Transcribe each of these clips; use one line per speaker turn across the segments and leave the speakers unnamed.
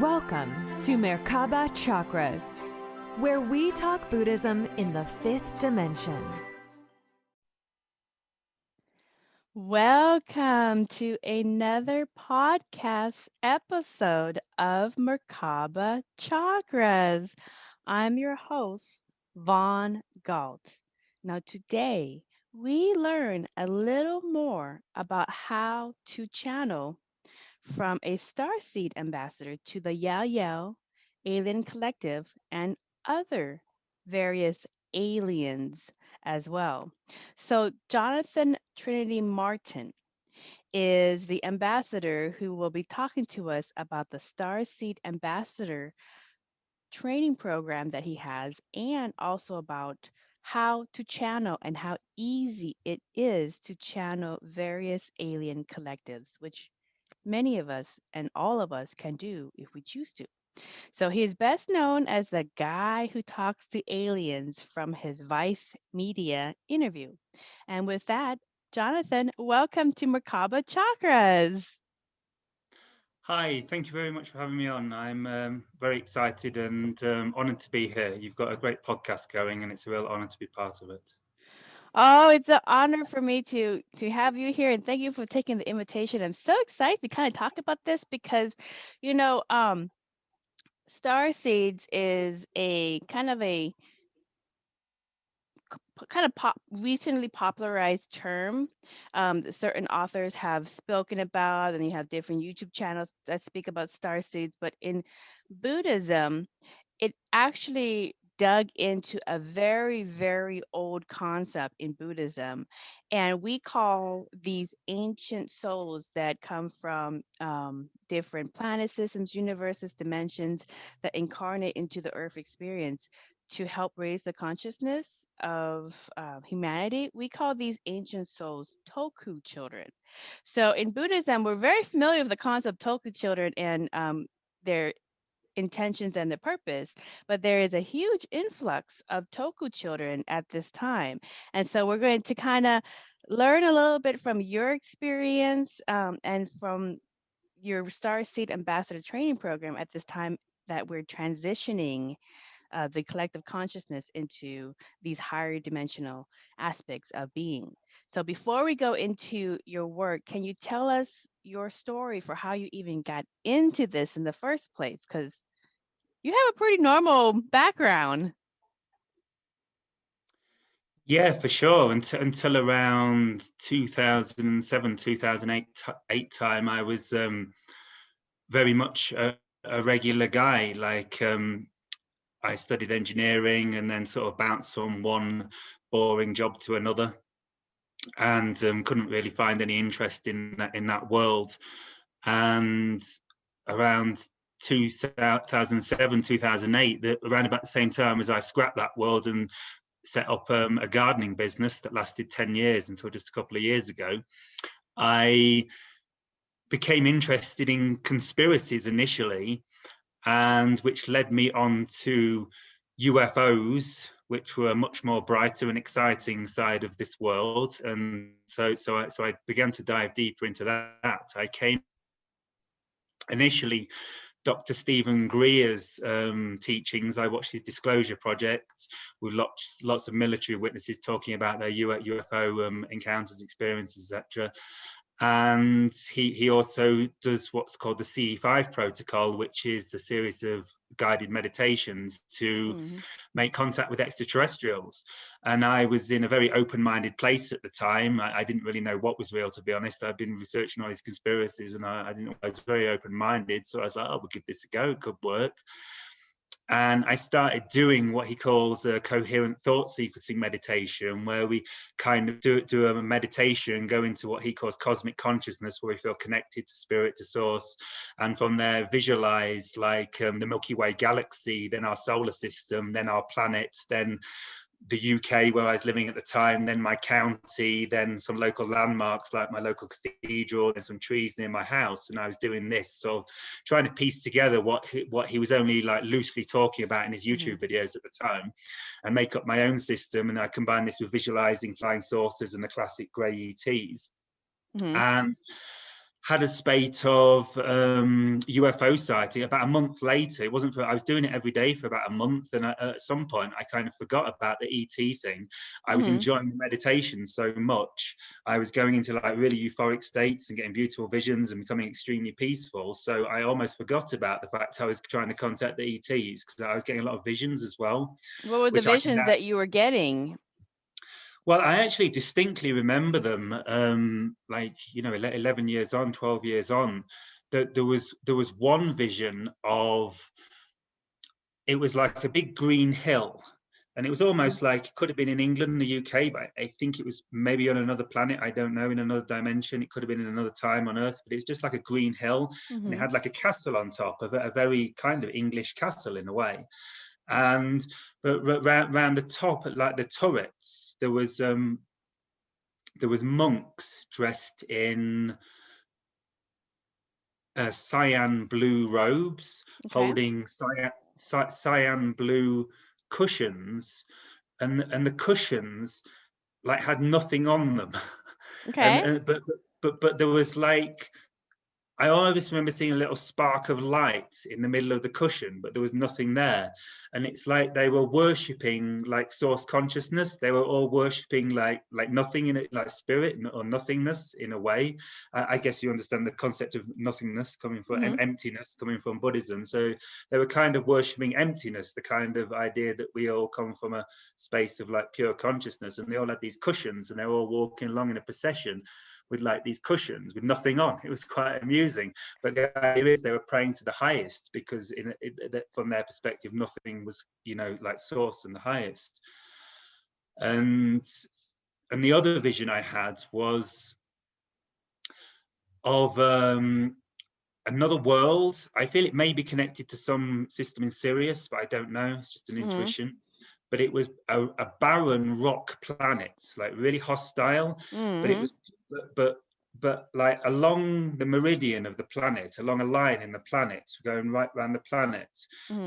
Welcome to Merkaba Chakras, where we talk Buddhism in the fifth dimension.
Welcome to another podcast episode of Merkaba Chakras. I'm your host, Vaughn Galt. Now, today we learn a little more about how to channel from a Starseed ambassador to the Yahyel alien collective and other various aliens as well. So, Jonathan Trinity Martin is the ambassador who will be talking to us about the Starseed Ambassador training program that he has, and also about how to channel and how easy it is to channel various alien collectives, which many of us and all of us can do if we choose to. So he's best known as the guy who talks to aliens from his Vice Media interview. And with that, Jonathan, welcome to Merkaba Chakras.
Hi, thank you very much for having me on. I'm very excited and honoured to be here. You've got a great podcast going, and it's a real honour to be part of it.
Oh, it's an honor for me to have you here, and thank you for taking the invitation. I'm so excited to kind of talk about this because, you know, Starseeds is a kind of recently popularized term that certain authors have spoken about, and you have different YouTube channels that speak about star seeds. But in Buddhism, it actually dug into a very, very old concept in Buddhism. And we call these ancient souls that come from different planet systems, universes, dimensions that incarnate into the earth experience to help raise the consciousness of humanity. We call these ancient souls Toku children. So in Buddhism, we're very familiar with the concept of Toku children and their intentions and the purpose, but there is a huge influx of Toku children at this time. And so we're going to kind of learn a little bit from your experience and from your Starseed Ambassador Training Program at this time that we're transitioning the collective consciousness into these higher dimensional aspects of being. So before we go into your work, can you tell us your story for how you even got into this in the first place? Because you have a pretty normal background.
Yeah, for sure. Until around 2007, 2008 time, I was very much a regular guy. I studied engineering and then sort of bounced from one boring job to another, and couldn't really find any interest in that world. And around 2007, 2008, around about the same time as I scrapped that world and set up a gardening business that lasted 10 years until just a couple of years ago, I became interested in conspiracies initially, and which led me on to UFOs, which were a much more brighter and exciting side of this world. And so I began to dive deeper into that. I came initially Dr. Stephen Greer's teachings. I watched his Disclosure Project with lots of military witnesses talking about their UFO encounters, experiences, etc. And he also does what's called the CE5 protocol, which is a series of guided meditations to make contact with extraterrestrials. And I was in a very open-minded place at the time. I didn't really know what was real, to be honest. I've been researching all these conspiracies, and I was very open-minded. So I was like, oh, we'll give this a go. It could work. And I started doing what he calls a coherent thought sequencing meditation, where we kind of do a meditation, go into what he calls cosmic consciousness, where we feel connected to spirit, to source, and from there visualize like the Milky Way galaxy, then our solar system, then our planet, then the UK where I was living at the time, then my county, then some local landmarks like my local cathedral, and some trees near my house. And I was doing this, so trying to piece together what he was only like loosely talking about in his YouTube videos at the time, and make up my own system. And I combine this with visualizing flying saucers and the classic grey ETs. And had a spate of UFO sighting. About a month later, it wasn't for, I was doing it every day for about a month, and at some point I kind of forgot about the ET thing. I was enjoying the meditation so much. I was going into like really euphoric states and getting beautiful visions and becoming extremely peaceful. So I almost forgot about the fact I was trying to contact the ETs, because I was getting a lot of visions as well.
What were the visions that you were getting?
Well, I actually distinctly remember them, like, you know, 11 years on, 12 years on, that there was one vision of, it was like a big green hill. And it was almost like, it could have been in England, the UK, but I think it was maybe on another planet. I don't know, in another dimension. It could have been in another time on Earth, but it's just like a green hill. And it had like a castle on top of it, a very kind of English castle in a way. And but round the top, at like the turrets, there was monks dressed in cyan blue robes, holding cyan blue cushions, and the cushions like had nothing on them. And but there was like, I always remember seeing a little spark of light in the middle of the cushion, but there was nothing there. And it's like they were worshipping like source consciousness. They were all worshipping like nothing in it, like spirit or nothingness in a way. I guess you understand the concept of nothingness coming from emptiness, coming from Buddhism. So they were kind of worshipping emptiness, the kind of idea that we all come from a space of like pure consciousness. And they all had these cushions, and they were all walking along in a procession with like these cushions with nothing on. It was quite amusing, but the idea is they were praying to the highest, because from their perspective, nothing was, you know, like source and the highest. And the other vision I had was of another world. I feel it may be connected to some system in Sirius, but I don't know. It's just an intuition. But it was a barren rock planet, like really hostile. But it was, but like along the meridian of the planet, along a line in the planet, going right around the planet,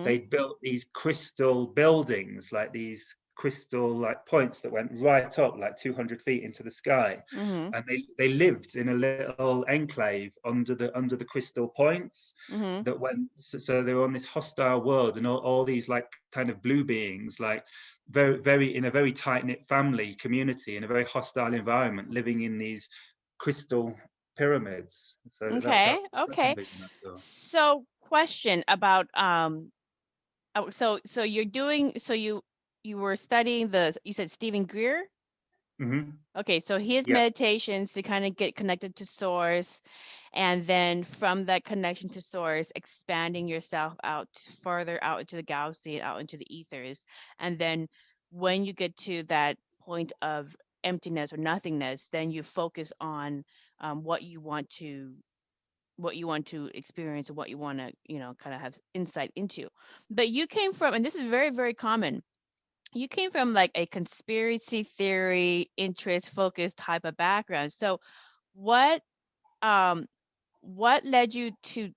they built these crystal buildings, like these crystal like points that went right up like 200 feet into the sky. And they lived in a little enclave under the crystal points that went, so they were on this hostile world, and all these like kind of blue beings, like very in a very tight-knit family community in a very hostile environment, living in these crystal pyramids. So that's the second vision I saw.
So question about so you're doing, so you were studying you said Stephen Greer? Okay, so his meditations to kind of get connected to source, and then from that connection to source, expanding yourself out further out into the galaxy, out into the ethers. And then when you get to that point of emptiness or nothingness, then you focus on what you want to experience, or what you want to, you know, kind of have insight into. But you came from, and this is very, very common, you came from like a conspiracy theory, interest focused type of background. So what led you to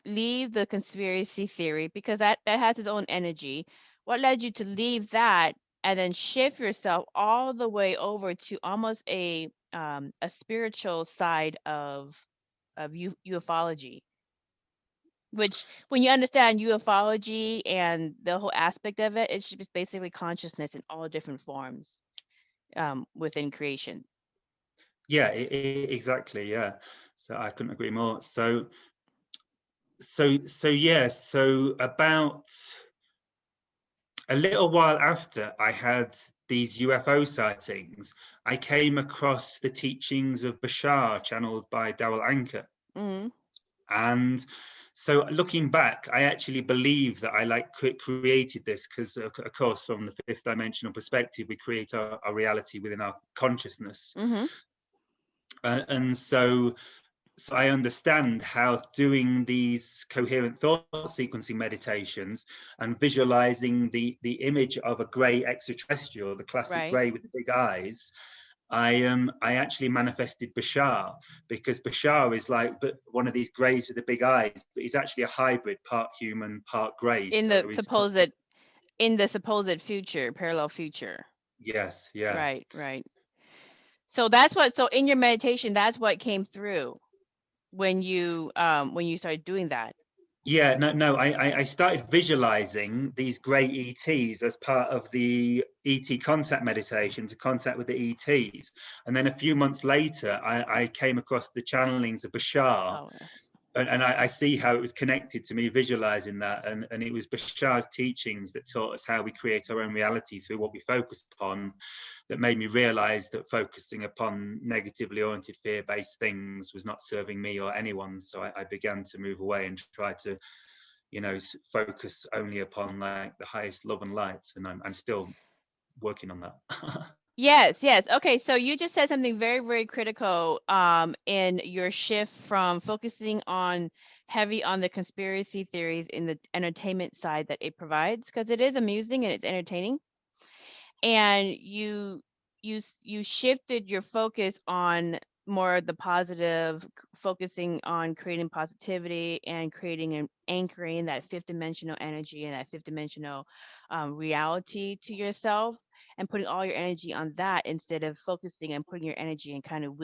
leave the conspiracy theory? Because that has its own energy. What led you to leave that and then shift yourself all the way over to almost a spiritual side of ufology? Which, when you understand ufology and the whole aspect of it, it's just basically consciousness in all different forms within creation.
Yeah, exactly. Yeah, so I couldn't agree more. So yeah, so about a little while after I had these UFO sightings, I came across the teachings of Bashar, channeled by Darrell Anker. And so looking back, I actually believe that I like created this, because of course, from the fifth dimensional perspective, we create our reality within our consciousness. And so I understand how doing these coherent thought sequencing meditations and visualizing the image of a grey extraterrestrial, the classic grey with the big eyes, I actually manifested Bashar, because Bashar is like one of these greys with the big eyes, but he's actually a hybrid, part human, part grey.
In the supposed future, parallel future.
Yes, yeah.
Right. So that's what, so in your meditation, that's what came through. when you started doing that?
Yeah, no, I started visualizing these great ETs as part of the ET contact meditation to contact with the ETs. And then a few months later, I came across the channelings of Bashar,
Oh,
and I see how it was connected to me visualizing that, and it was Bashar's teachings that taught us how we create our own reality through what we focus upon, that made me realize that focusing upon negatively oriented fear-based things was not serving me or anyone. So I began to move away and try to, focus only upon like the highest love and light, and I'm still working on that.
yes, yes. Okay, so you just said something very, very critical in your shift from focusing on heavy on the conspiracy theories in the entertainment side that it provides, because it is amusing and it's entertaining, and you shifted your focus on more the positive, focusing on creating positivity and creating and anchoring that fifth dimensional energy and that fifth dimensional reality to yourself, and putting all your energy on that instead of focusing and putting your energy and kind of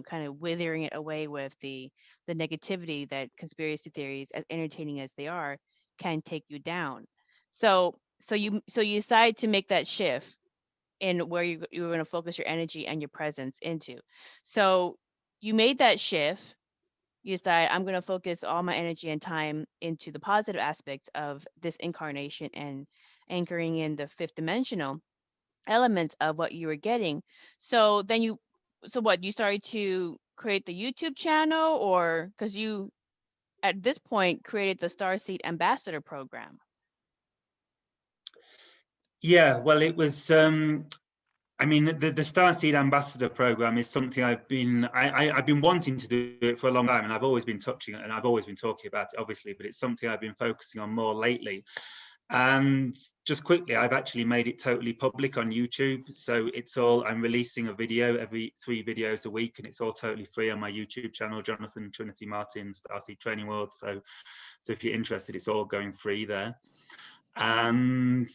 kind of withering it away with the negativity that conspiracy theories, as entertaining as they are, can take you down. So you decide to make that shift in where you were going to focus your energy and your presence into. So you made that shift. You decide, I'm going to focus all my energy and time into the positive aspects of this incarnation and anchoring in the fifth dimensional elements of what you were getting. So then so what, you started to create the YouTube channel, or because you at this point created the Starseed Ambassador program?
Yeah, well, it was. I mean, the Starseed Ambassador program is something I've been wanting to do it for a long time, and I've always been touching it, and I've always been talking about it, obviously, but it's something I've been focusing on more lately. And just quickly, I've actually made it totally public on YouTube. So I'm releasing a video every 3 videos a week, and it's all totally free on my YouTube channel, Jonathan Trinity Martin, Starseed Training World. So if you're interested, it's all going free there. And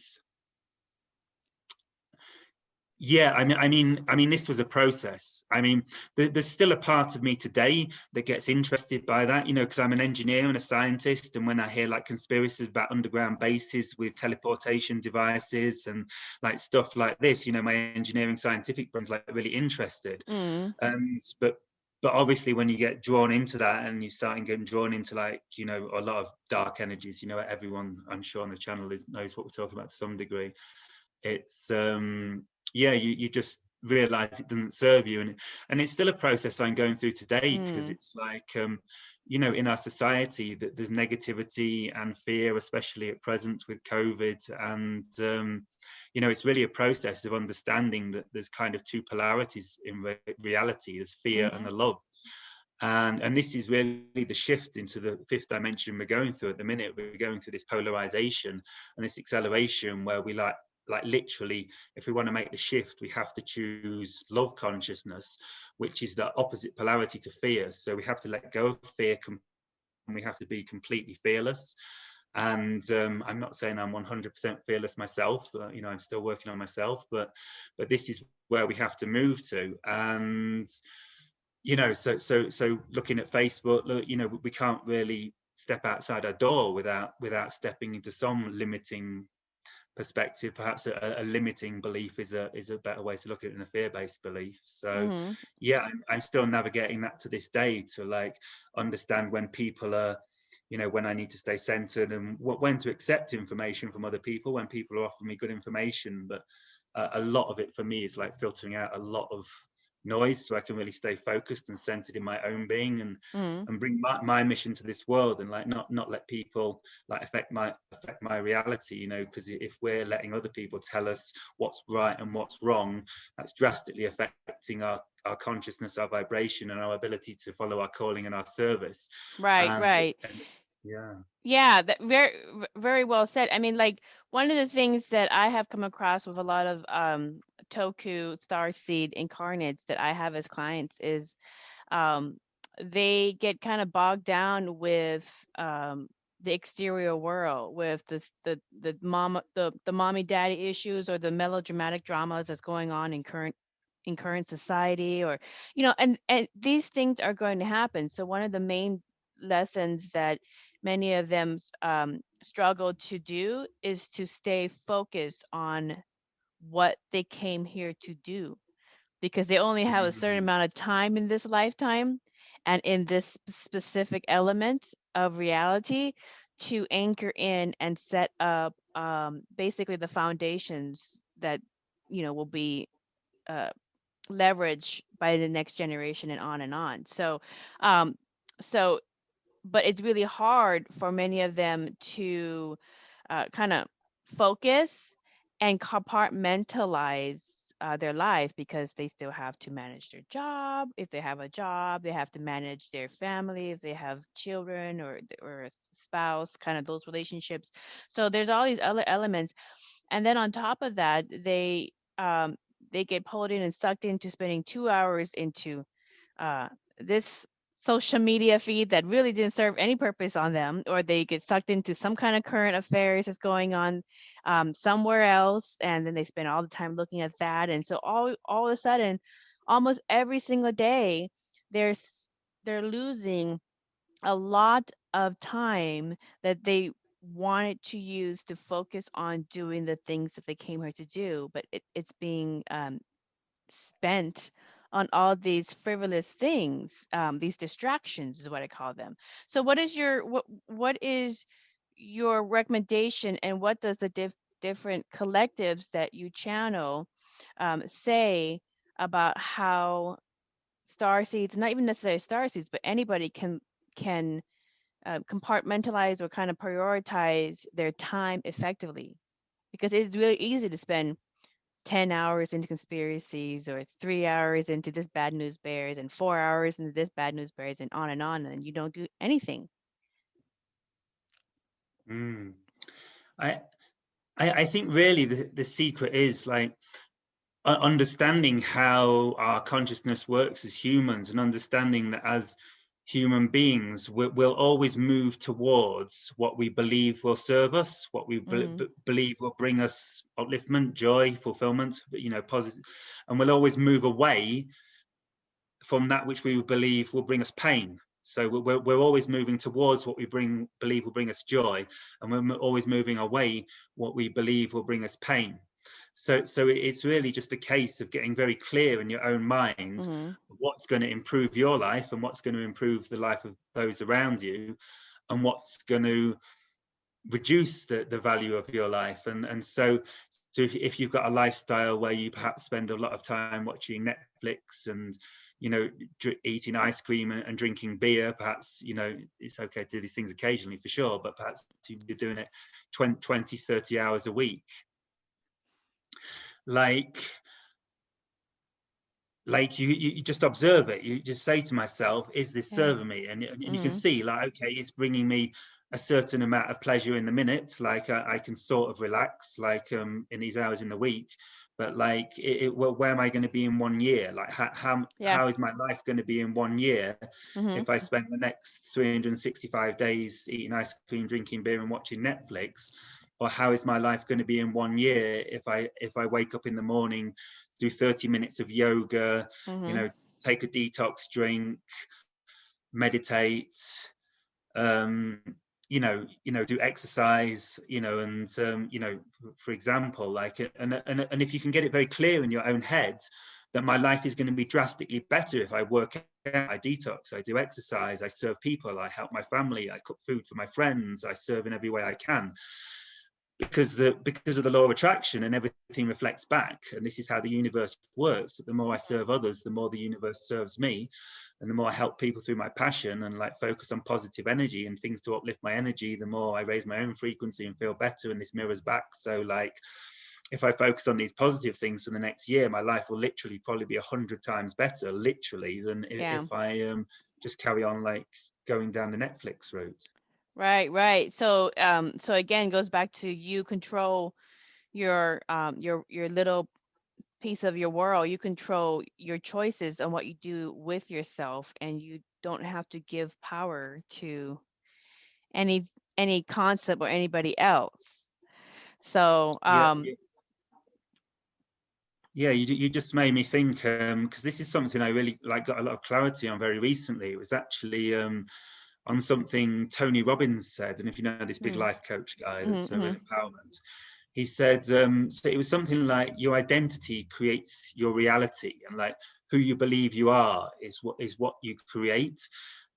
yeah, I mean, this was a process. I mean, there's still a part of me today that gets interested by that, because I'm an engineer and a scientist, and when I hear like conspiracies about underground bases with teleportation devices and like stuff like this, my engineering scientific brain's like really interested. And but obviously when you get drawn into that and you start getting drawn into like, a lot of dark energies, everyone I'm sure on the channel knows what we're talking about to some degree. It's yeah, you just realize it doesn't serve you, and it's still a process I'm going through today, because it's like in our society that there's negativity and fear, especially at present with COVID, and it's really a process of understanding that there's kind of 2 polarities in reality. There's fear and the love. And this is really the shift into the 5th dimension we're going through at the minute. We're going through this polarization and this acceleration where we like literally, if we want to make the shift, we have to choose love consciousness, which is the opposite polarity to fear. So we have to let go of fear, and we have to be completely fearless. And I'm not saying I'm 100% fearless myself, I'm still working on myself, but this is where we have to move to. And so looking at Facebook, look, we can't really step outside our door without stepping into some limiting perspective. Perhaps a limiting belief is a better way to look at it than a fear-based belief. So yeah, I'm still navigating that to this day, to like understand when people are, when I need to stay centered, and when to accept information from other people when people are offering me good information. But a lot of it for me is like filtering out a lot of noise, so I can really stay focused and centered in my own being, and bring my mission to this world, and like not let people like affect my reality, because if we're letting other people tell us what's right and what's wrong, that's drastically affecting our consciousness, our vibration, and our ability to follow our calling and our service.
Right. Yeah, that very, very well said. I mean, like, one of the things that I have come across with a lot of Toku Starseed incarnates that I have as clients is they get kind of bogged down with the exterior world, with the mommy daddy issues or the melodramatic dramas that's going on in current in current society, or and these things are going to happen. So one of the main lessons that many of them struggle to do is to stay focused on what they came here to do, because they only have a certain
Mm,
amount of time in this lifetime and in this specific element of reality to anchor in and set up basically the foundations that will be uh, leveraged by the next generation and on and on. Um, so but it's really hard for many of them to kind of focus and compartmentalize their life, because they still have to manage their job. If they have a job, they have to manage their family. If they have children or a spouse, kind of those relationships. So there's all these other elements, and then on top of that, they get pulled in and sucked into spending 2 hours into uh, this social media feed that really didn't serve any purpose on them, or they get sucked into some kind of current affairs that's going on somewhere else, and then they spend all the time looking at that. And so all of a sudden, almost every single day, they're losing a lot of time that they wanted to use to focus on doing the things that they came here to do, but it's being spent on all these frivolous things, these distractions is what I call them. So what is your recommendation, and what does the different collectives that you channel say about how star seeds, not even necessarily star seeds, but anybody can compartmentalize or kind of prioritize their time effectively? Because it's really easy to spend 10 hours into conspiracies, or 3 hours into this bad news bears, and 4 hours into this bad news bears, and on, and you don't do anything.
mm. I, I think really the secret is like understanding how our consciousness works as humans, and understanding that as human beings we'll always move towards what we believe will serve us, what we believe will bring us upliftment, joy, fulfillment, positive, and we'll always move away from that which we believe will bring us pain. So we're always moving towards what we believe will bring us joy, and we're always moving away what we believe will bring us pain. So it's really just a case of getting very clear in your own mind what's going to improve your life, and what's going to improve the life of those around you, and what's going to reduce the value of your life. And so if you've got a lifestyle where you perhaps spend a lot of time watching Netflix and eating ice cream and drinking beer, perhaps it's okay to do these things occasionally for sure, but perhaps you're doing it 20 30 hours a week, like you just observe it. You just say to myself, is this serving me? And you can see, like, okay, it's bringing me a certain amount of pleasure in the minute, like I can sort of relax, like in these hours in the week. But like well, where am I going to be in 1 year? Like how is my life going to be in 1 year if I spend the next 365 days eating ice cream, drinking beer, and watching Netflix? Or how is my life going to be in 1 year if I wake up in the morning, do 30 minutes of yoga, take a detox drink, meditate, do exercise, and for example, like, and if you can get it very clear in your own head that my life is going to be drastically better if I work out, I detox, I do exercise, I serve people, I help my family, I cook food for my friends, I serve in every way I can, because of the law of attraction, and everything reflects back, and this is how the universe works. The more I serve others, the more the universe serves me, and the more I help people through my passion and like focus on positive energy and things to uplift my energy, the more I raise my own frequency and feel better, and this mirrors back. So like if I focus on these positive things for the next year, my life will literally probably be 100 times better, literally, than if I just carry on like going down the Netflix route.
Right. So so again, goes back to you control your little piece of your world. You control your choices on what you do with yourself, and you don't have to give power to any concept or anybody else. So
Yeah. Yeah, you just made me think, because this is something I really got a lot of clarity on very recently. It was actually on something Tony Robbins said, and if you know this big life coach guy that's with empowerment, he said, so it was something like your identity creates your reality, and like who you believe you are is what you create.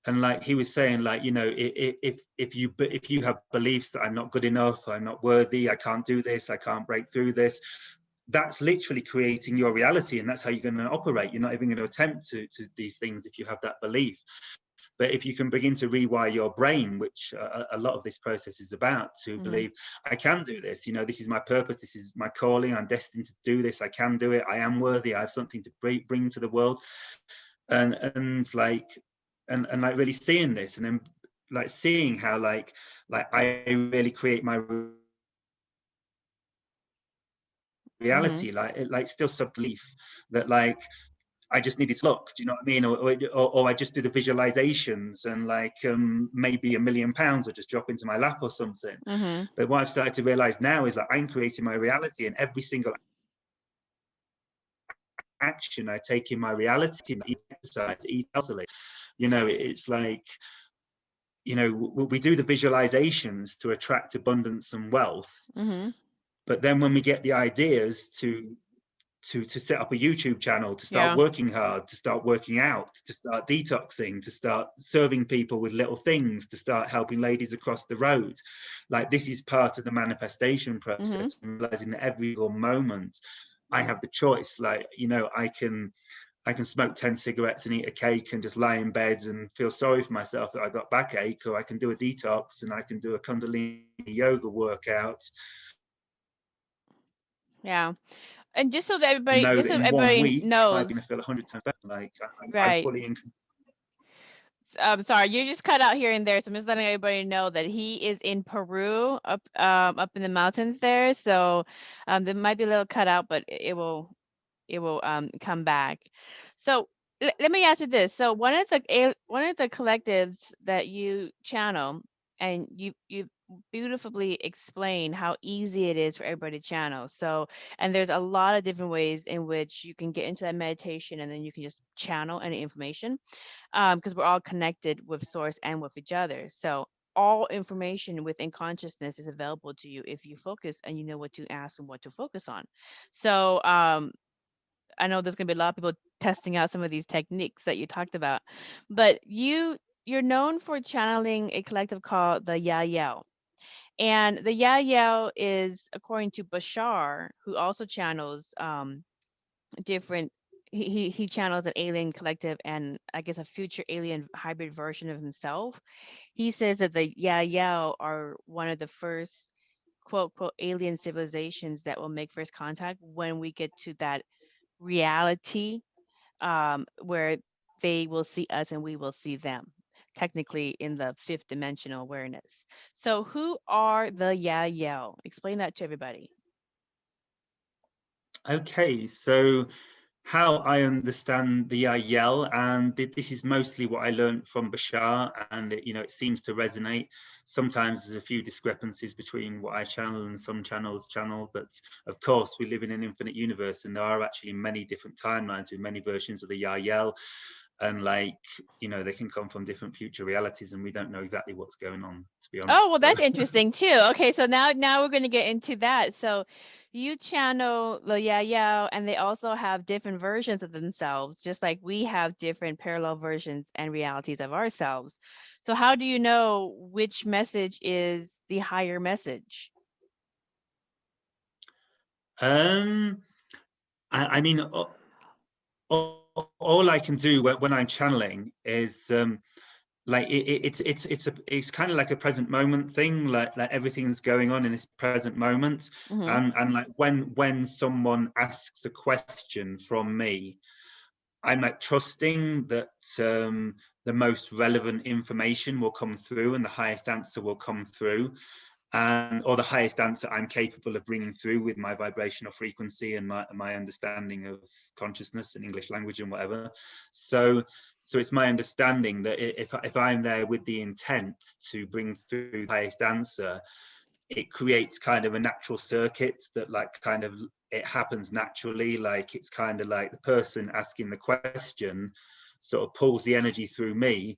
And like he was saying, like, you know, if you have beliefs that I'm not good enough, I'm not worthy, I can't do this, I can't break through this, that's literally creating your reality, and that's how you're going to operate. You're not even going to attempt to these things if you have that belief. But if you can begin to rewire your brain, which a lot of this process is about, to believe, I can do this, you know, this is my purpose, this is my calling, I'm destined to do this, I can do it, I am worthy, I have something to bring to the world. And like really seeing this, and then like seeing how like I really create my reality, like still sub-belief that like I just needed to look, do you know what I mean? Or I just did the visualizations, and like maybe £1 million will just drop into my lap or something. But what I've started to realize now is that I'm creating my reality, and every single action I take in my reality, exercise, eat healthily, you know, it's like, you know, we do the visualizations to attract abundance and wealth. But then when we get the ideas to set up a YouTube channel, to start working hard, to start working out, to start detoxing, to start serving people with little things, to start helping ladies across the road, like this is part of the manifestation process, realizing that every moment I have the choice. Like, you know, I can smoke 10 cigarettes and eat a cake and just lie in bed and feel sorry for myself that I got backache, or I can do a detox and I can do a Kundalini yoga workout.
Yeah. And just so that everybody,
Know
just
that
so
in 1
everybody
week
knows,
I'm going to feel 100 times better. Like I'm
right.
fully in.
Sorry, you just cut out here and there, so I'm just letting everybody know that he is in Peru, up in the mountains there. So there might be a little cut out, but it will come back. So let me ask you this. So one of the collectives that you channel, and you beautifully explain how easy it is for everybody to channel. So, and there's a lot of different ways in which you can get into that meditation, and then you can just channel any information, because we're all connected with source and with each other. So all information within consciousness is available to you if you focus and you know what to ask and what to focus on. So I know there's going to be a lot of people testing out some of these techniques that you talked about, but you're known for channeling a collective called the Yahyel. And the Yahyel is, according to Bashar, who also channels different, he channels an alien collective and I guess a future alien hybrid version of himself. He says that the Yahyel are one of the first quote alien civilizations that will make first contact when we get to that reality, where they will see us and we will see them, technically in the 5th dimensional awareness. So who are the Yahyel? Explain that to everybody.
Okay, so how I understand the Yahyel, and this is mostly what I learned from Bashar, and you know, it seems to resonate. Sometimes there's a few discrepancies between what I channel and some channels channel, but of course we live in an infinite universe, and there are actually many different timelines with many versions of the Yahyel, and like, you know, they can come from different future realities, and we don't know exactly what's going on, to be honest.
Oh, well, that's interesting too. Okay, so now we're going to get into that. So you channel the Yahyel, and they also have different versions of themselves, just like we have different parallel versions and realities of ourselves. So how do you know which message is the higher message?
I mean, all I can do when I'm channeling is like it's kind of like a present moment thing, like everything's going on in this present moment. And like when someone asks a question from me, I'm like trusting that the most relevant information will come through and the highest answer will come through, or the highest answer I'm capable of bringing through with my vibrational frequency and my understanding of consciousness and English language and whatever. So it's my understanding that if I'm there with the intent to bring through the highest answer, it creates kind of a natural circuit that like kind of it happens naturally. Like it's kind of like the person asking the question sort of pulls the energy through me,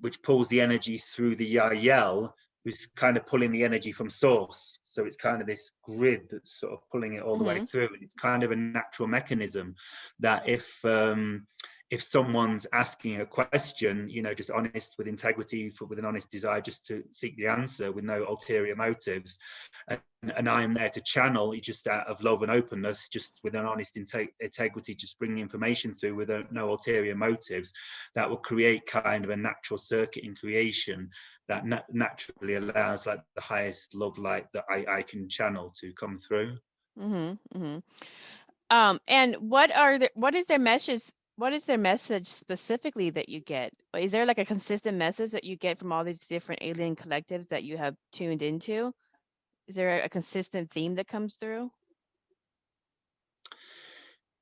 which pulls the energy through the Yahyel, who's kind of pulling the energy from source. So it's kind of this grid that's sort of pulling it all the way through. And it's kind of a natural mechanism that if someone's asking a question, you know, just honest with integrity, with an honest desire just to seek the answer with no ulterior motives, and I'm there to channel just out of love and openness, just with an honest integrity, just bringing information through with no ulterior motives, that will create kind of a natural circuit in creation that naturally allows like the highest love light that I can channel to come through.
And what is their message? What is their message specifically that you get? Is there like a consistent message that you get from all these different alien collectives that you have tuned into? Is there a consistent theme that comes through?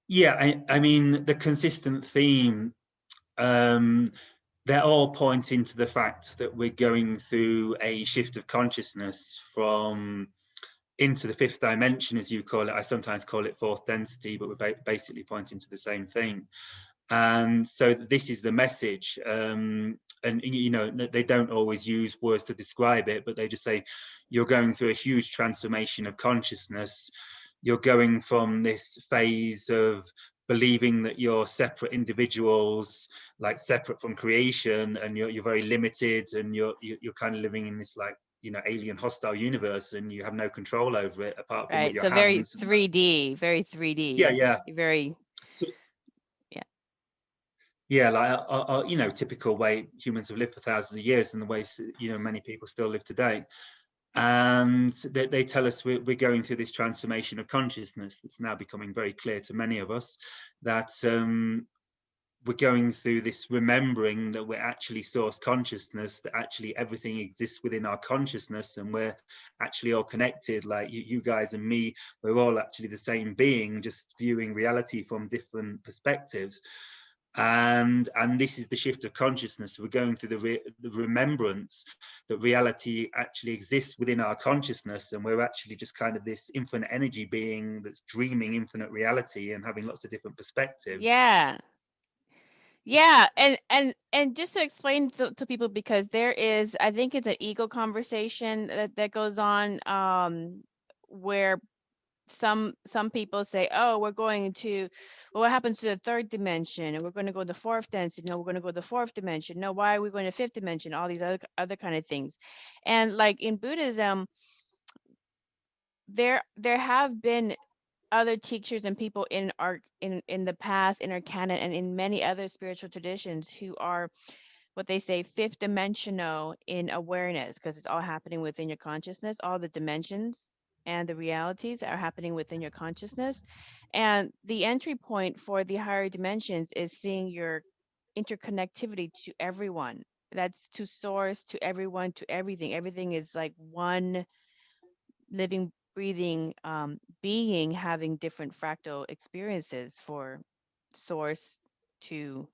Yeah, I mean, the consistent theme, they're all pointing to the fact that we're going through a shift of consciousness from into the fifth dimension, as you call it. I sometimes call it fourth density, but we're basically pointing to the same thing. And so this is the message. And you know, they don't always use words to describe it, but they just say you're going through a huge transformation of consciousness. You're going from this phase of believing that you're separate individuals, like separate from creation, and you're very limited, and you're kind of living in this like, you know, alien hostile universe, and you have no control over it apart from with your
so
hands.
very 3D, very 3D.
Yeah.
Very.
So, yeah, like you know, typical way humans have lived for thousands of years, and the ways, you know, many people still live today. And they tell us we're going through this transformation of consciousness that's now becoming very clear to many of us, that we're going through this remembering that we're actually source consciousness, that actually everything exists within our consciousness, and we're actually all connected. Like you guys and me, we're all actually the same being, just viewing reality from different perspectives. And this is the shift of consciousness. We're going through the remembrance that reality actually exists within our consciousness, and we're actually just kind of this infinite energy being that's dreaming infinite reality and having lots of different perspectives.
Yeah, and just to explain to people, because there is, I think it's an ego conversation that goes on, where some people say, oh, we're going to, well, what happens to the third dimension, and we're going to go to the fourth density. No, we're going to go to the fourth dimension. No, why are we going to fifth dimension? All these other kind of things. And like in Buddhism, there have been other teachers and people in the past, in our canon, and in many other spiritual traditions, who are what they say fifth dimensional in awareness, because it's all happening within your consciousness. All the dimensions and the realities are happening within your consciousness. And the entry point for the higher dimensions is seeing your interconnectivity to everyone. That's to source, to everyone, to everything. Everything is like one living, breathing being, having different fractal experiences for source to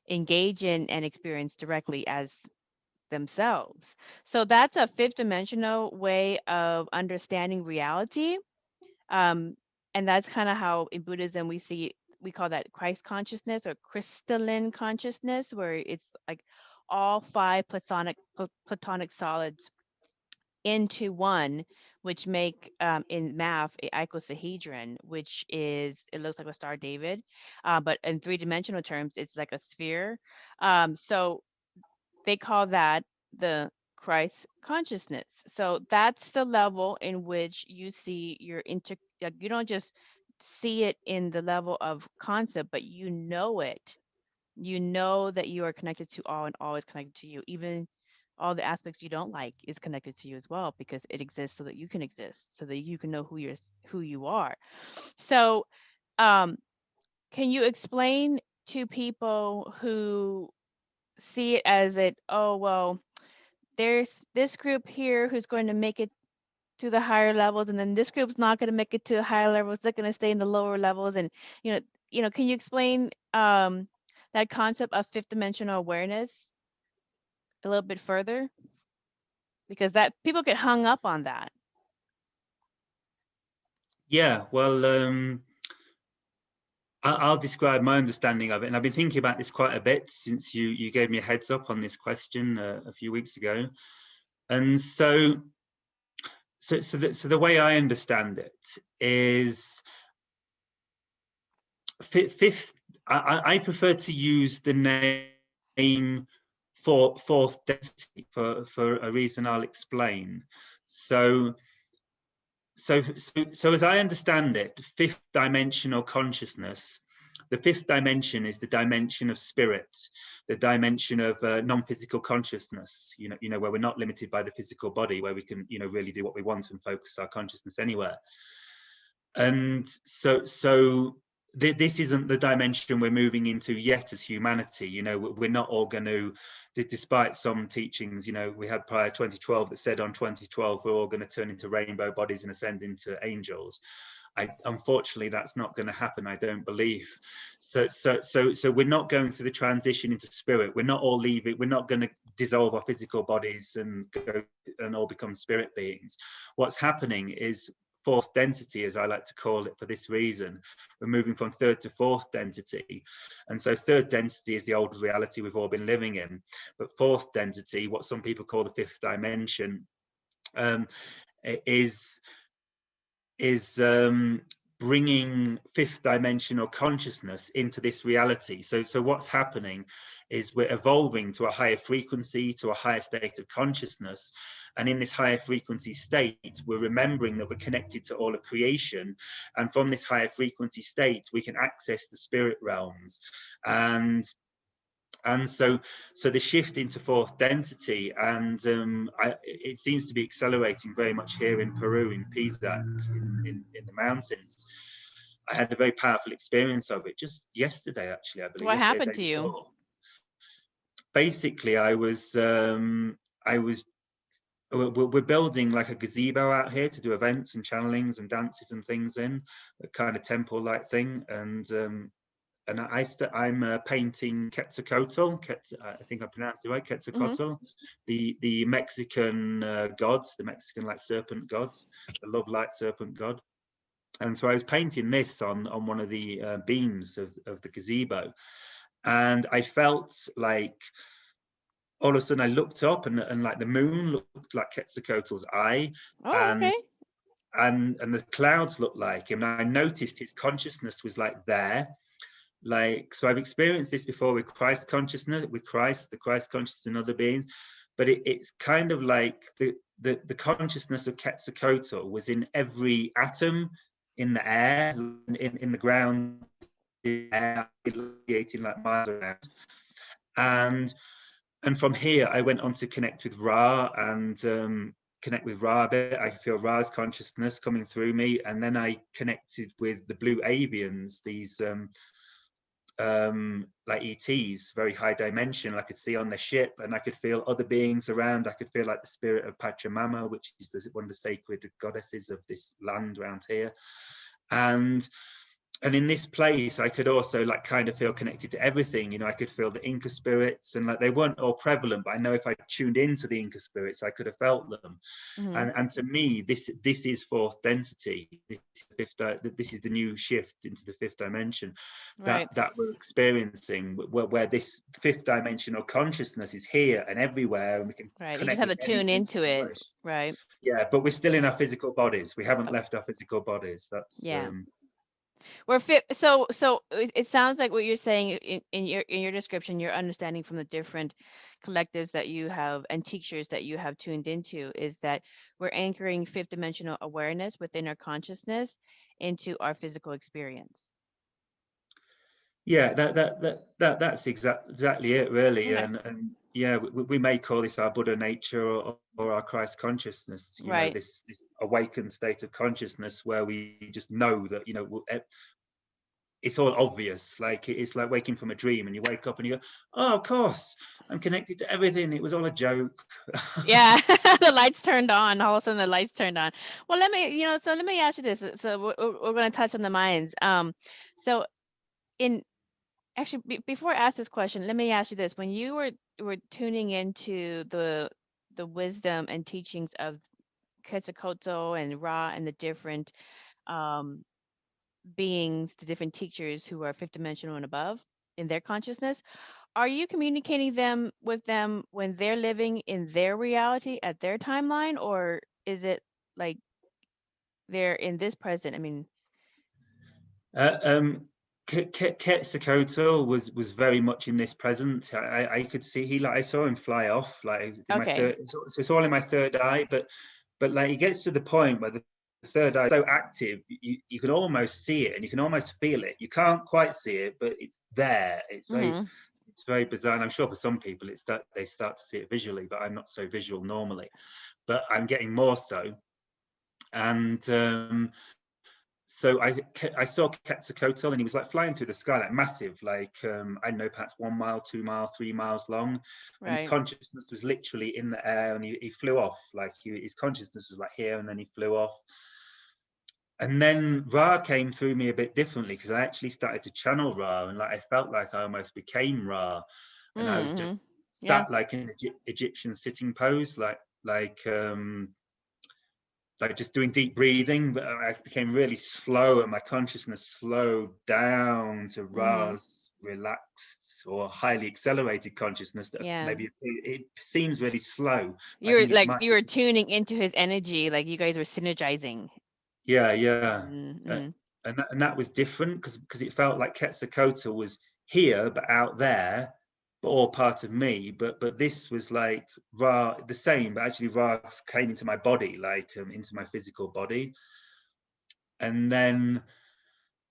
engage in and experience directly as themselves. So that's a fifth dimensional way of understanding reality. And that's kind of how in Buddhism we call that Christ consciousness or crystalline consciousness, where it's like all five platonic solids into one, which make in math a icosahedron, which is, it looks like a Star David, but in three-dimensional terms, it's like a sphere. So they call that the Christ consciousness. So that's the level in which you see your you don't just see it in the level of concept, but you know it. You know that you are connected to all, and all is connected to you. Even all the aspects you don't like is connected to you as well, because it exists so that you can exist, so that you can know who you are. So can you explain to people who see it as oh, well, there's this group here who's going to make it to the higher levels, and then this group's not going to make it to the higher levels, they're going to stay in the lower levels, and can you explain that concept of fifth dimensional awareness a little bit further? Because that people get hung up on that.
Yeah, well, I'll describe my understanding of it, and I've been thinking about this quite a bit since you gave me a heads up on this question a few weeks ago. And so the way I understand it is fifth. I prefer to use the name for fourth density for a reason I'll explain. So as I understand it, fifth dimensional consciousness, the fifth dimension is the dimension of spirit, the dimension of non-physical consciousness, you know, where we're not limited by the physical body, where we can, you know, really do what we want and focus our consciousness anywhere. And so this isn't the dimension we're moving into yet as humanity. You know, we're not all going to, despite some teachings, you know, we had prior 2012 that said on 2012 we're all going to turn into rainbow bodies and ascend into angels. Unfortunately, that's not going to happen, I don't believe. So we're not going through the transition into spirit. We're not all leaving. We're not going to dissolve our physical bodies and go and all become spirit beings. What's happening is fourth density, as I like to call it for this reason. We're moving from third to fourth density. And so third density is the old reality we've all been living in. But fourth density, what some people call the fifth dimension, is bringing fifth dimensional consciousness into this reality. So what's happening is we're evolving to a higher frequency, to a higher state of consciousness. And in this higher frequency state, we're remembering that we're connected to all of creation. And from this higher frequency state, we can access the spirit realms. And so the shift into fourth density, and it seems to be accelerating very much here in Peru, in Pisac, in the mountains. I had a very powerful experience of it just yesterday, actually, I believe.
What happened to you?
Basically, we're building like a gazebo out here to do events and channelings and dances and things in, a kind of temple-like thing. And I'm painting Quetzalcoatl. I think I pronounced it right, Quetzalcoatl, the Mexican gods, the Mexican like serpent gods, the love light serpent god. And so I was painting this on one of the beams of the gazebo, and I felt like all of a sudden I looked up and like the moon looked like Quetzalcoatl's eye.
Oh, okay.
And the clouds looked like him. And I noticed his consciousness was like there. Like, so I've experienced this before with Christ consciousness, with Christ, the Christ consciousness and other beings, but it's kind of like the consciousness of Quetzalcoatl was in every atom, in the air, in the ground, in the air, radiating like miles around. And from here, I went on to connect with Ra and connect with Ra a bit. I feel Ra's consciousness coming through me. And then I connected with the blue avians, these like ETs, very high dimension. I could see on the ship, and I could feel other beings around. I could feel like the spirit of Pachamama, which is one of the sacred goddesses of this land around here. And in this place, I could also like kind of feel connected to everything. You know, I could feel the Inca spirits, and like they weren't all prevalent, but I know if I tuned into the Inca spirits, I could have felt them. And to me, this is fourth density. This is the new shift into the fifth dimension that we're experiencing, where this fifth dimensional consciousness is here and everywhere, and we can
Right.
connect.
You just have to tune into it, right?
Yeah, but we're still in our physical bodies. We haven't left our physical bodies. That's
We're fit. So it sounds like what you're saying in your description, your understanding from the different collectives that you have and teachers that you have tuned into is that we're anchoring fifth dimensional awareness within our consciousness into our physical experience.
Yeah, that's exactly it, really.
Okay.
And yeah, we may call this our Buddha nature or our Christ consciousness. You know, this awakened state of consciousness where we just know that, you know, it's all obvious. Like it's like waking from a dream, and you wake up and you go, oh, of course, I'm connected to everything. It was all a joke.
Yeah, the lights turned on. All of a sudden, the lights turned on. Well, let me ask you this. So we're going to touch on the Mayans. So actually, before I ask this question, let me ask you this: when you were tuning into the wisdom and teachings of Quetzalcoatl and Ra and the different beings, the different teachers who are fifth dimensional and above in their consciousness, are you communicating with them when they're living in their reality at their timeline, or is it like they're in this present? I mean,
Quetzalcoatl was very much in this present. I could see I saw him fly off like in my
okay.
third. So it's all in my third eye, but like it gets to the point where the third eye is so active, you can almost see it and you can almost feel it. You can't quite see it, but it's there. It's very bizarre. And I'm sure for some people they start to see it visually, but I'm not so visual normally. But I'm getting more so. And so I saw Quetzalcoatl, and he was like flying through the sky, like massive, like I don't know, perhaps 1 mile, 2 mile, 3 miles long, and his
Right.
consciousness was literally in the air, and he flew off. Like his consciousness was like here, and then he flew off. And then Ra came through me a bit differently, because I actually started to channel Ra, and like I felt like I almost became Ra, and I was just
Yeah.
sat like in Egyptian sitting pose, like just doing deep breathing, but I became really slow, and my consciousness slowed down to Ra's relaxed or highly accelerated consciousness. That
Yeah.
maybe it seems really slow. I
You were
think it
like
might
you were tuning into his energy, like you guys were synergizing.
yeah.
Mm-hmm.
And that was different, because it felt like Quetzalcoatl was here but out there, but all part of me. But this was like Ra, the same, but actually Ra came into my body, like into my physical body. And then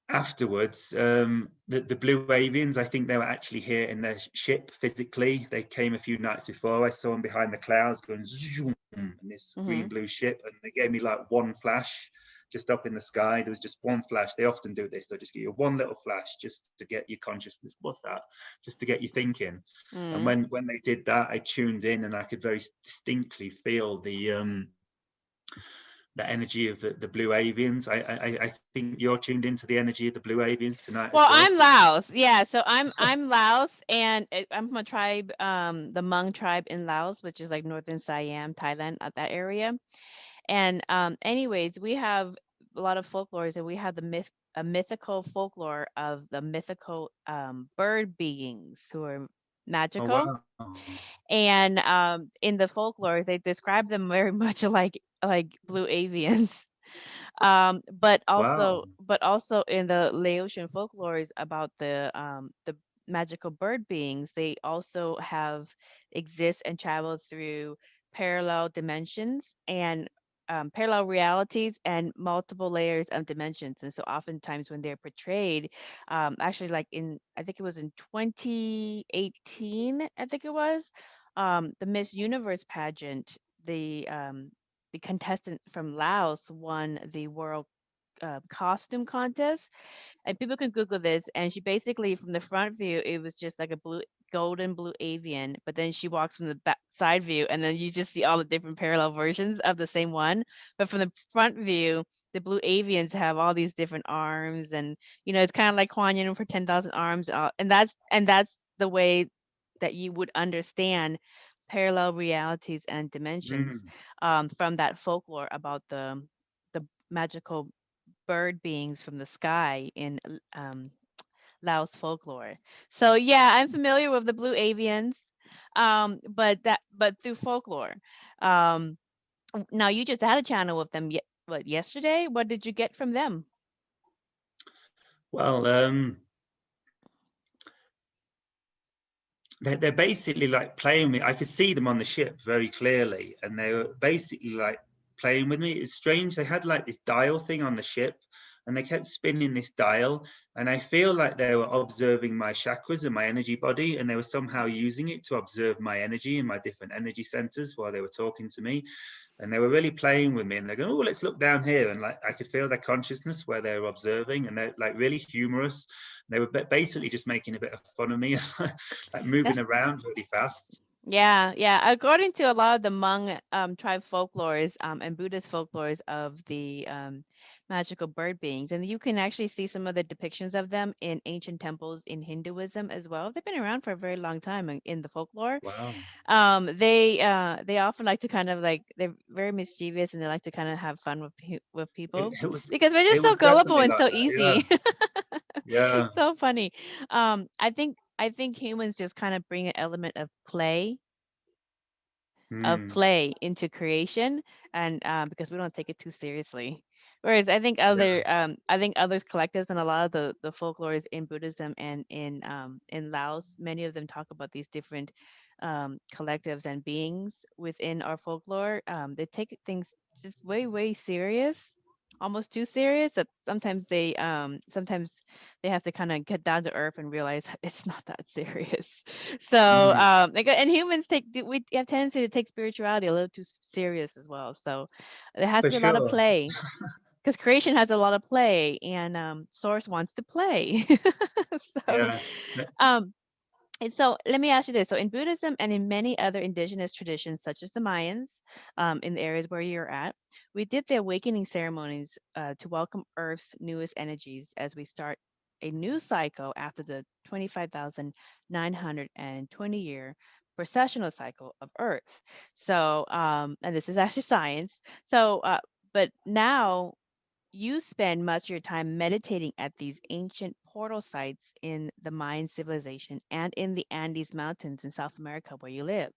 afterwards, the blue avians, I think they were actually here in their ship physically. They came a few nights before. I saw them behind the clouds going zoom, in this green blue ship, and they gave me like one flash just up in the sky. There was just one flash. They often do this. They'll just give you one little flash just to get your consciousness. What's that? Just to get you thinking. And when they did that, I tuned in, and I could very distinctly feel the energy of the blue avians. I think you're tuned into the energy of the blue avians tonight
Well,
as well.
I'm Laos. Yeah, so I'm Laos, and I'm from a tribe, the Hmong tribe in Laos, which is like northern Siam, Thailand, at that area. And anyways, we have a lot of folklores, and we have a mythical folklore of the mythical bird beings who are
Oh
magical.
wow.
And in the folklore, they describe them very much like blue avians. But
Wow.
also in the Laotian folklores about the magical bird beings, they also have exist and travel through parallel dimensions and parallel realities and multiple layers of dimensions. And so oftentimes when they're portrayed, actually like I think it was in 2018, I think it was, the Miss Universe pageant, the contestant from Laos won the world costume contest, and people can Google this. And she basically, from the front view, it was just like a golden blue avian, but then she walks from the back side view, and then you just see all the different parallel versions of the same one. But from the front view, the blue avians have all these different arms, and it's kind of like Kuan Yin for 10,000 arms, and that's the way that you would understand parallel realities and dimensions from that folklore about the magical bird beings from the sky in Laos folklore. So yeah, I'm familiar with the blue avians, but through folklore. Um, Now you just had a channel with them yesterday? What did you get from them?
Well, they're basically like playing with me. I could see them on the ship very clearly, and they were basically like playing with me. It's strange. They had like this dial thing on the ship, and they kept spinning this dial, and I feel like they were observing my chakras and my energy body, and they were somehow using it to observe my energy and my different energy centers while they were talking to me. And they were really playing with me, and they're going, oh, let's look down here. And like I could feel their consciousness where they were observing, and they're like really humorous. They were basically just making a bit of fun of me, like moving
That's
around really fast.
Yeah, yeah. According to a lot of the Hmong tribe folklores and Buddhist folklores of the magical bird beings, and you can actually see some of the depictions of them in ancient temples in Hinduism as well. They've been around for a very long time in the folklore.
Wow.
They often like to kind of like, they're very mischievous, and they like to kind of have fun with with people
It was
because we're just
it
so
was
gullible
definitely
and
like
so
that. Yeah.
easy.
Yeah.
So funny. I think humans just kind of bring an element of
Mm.
play into creation, and because we don't take it too seriously. Whereas
Yeah.
I think others collectives and a lot of the folklores in Buddhism and in Laos, many of them talk about these different collectives and beings within our folklore. They take things just way serious, almost too serious, that sometimes they have to kind of get down to earth and realize it's not that serious. So,
Mm.
and humans we have tendency to take spirituality a little too serious as well. So there has to
For
be a lot of
sure.
play, because creation has a lot of play, and source wants to play. So,
Yeah.
um, and so let me ask you this. So in Buddhism and in many other indigenous traditions, such as the Mayans, in the areas where you're at, we did the awakening ceremonies to welcome Earth's newest energies as we start a new cycle after the 25,920-year processional cycle of Earth. So, and this is actually science. So, but now you spend much of your time meditating at these ancient portal sites in the Mayan civilization and in the Andes Mountains in South America where you live.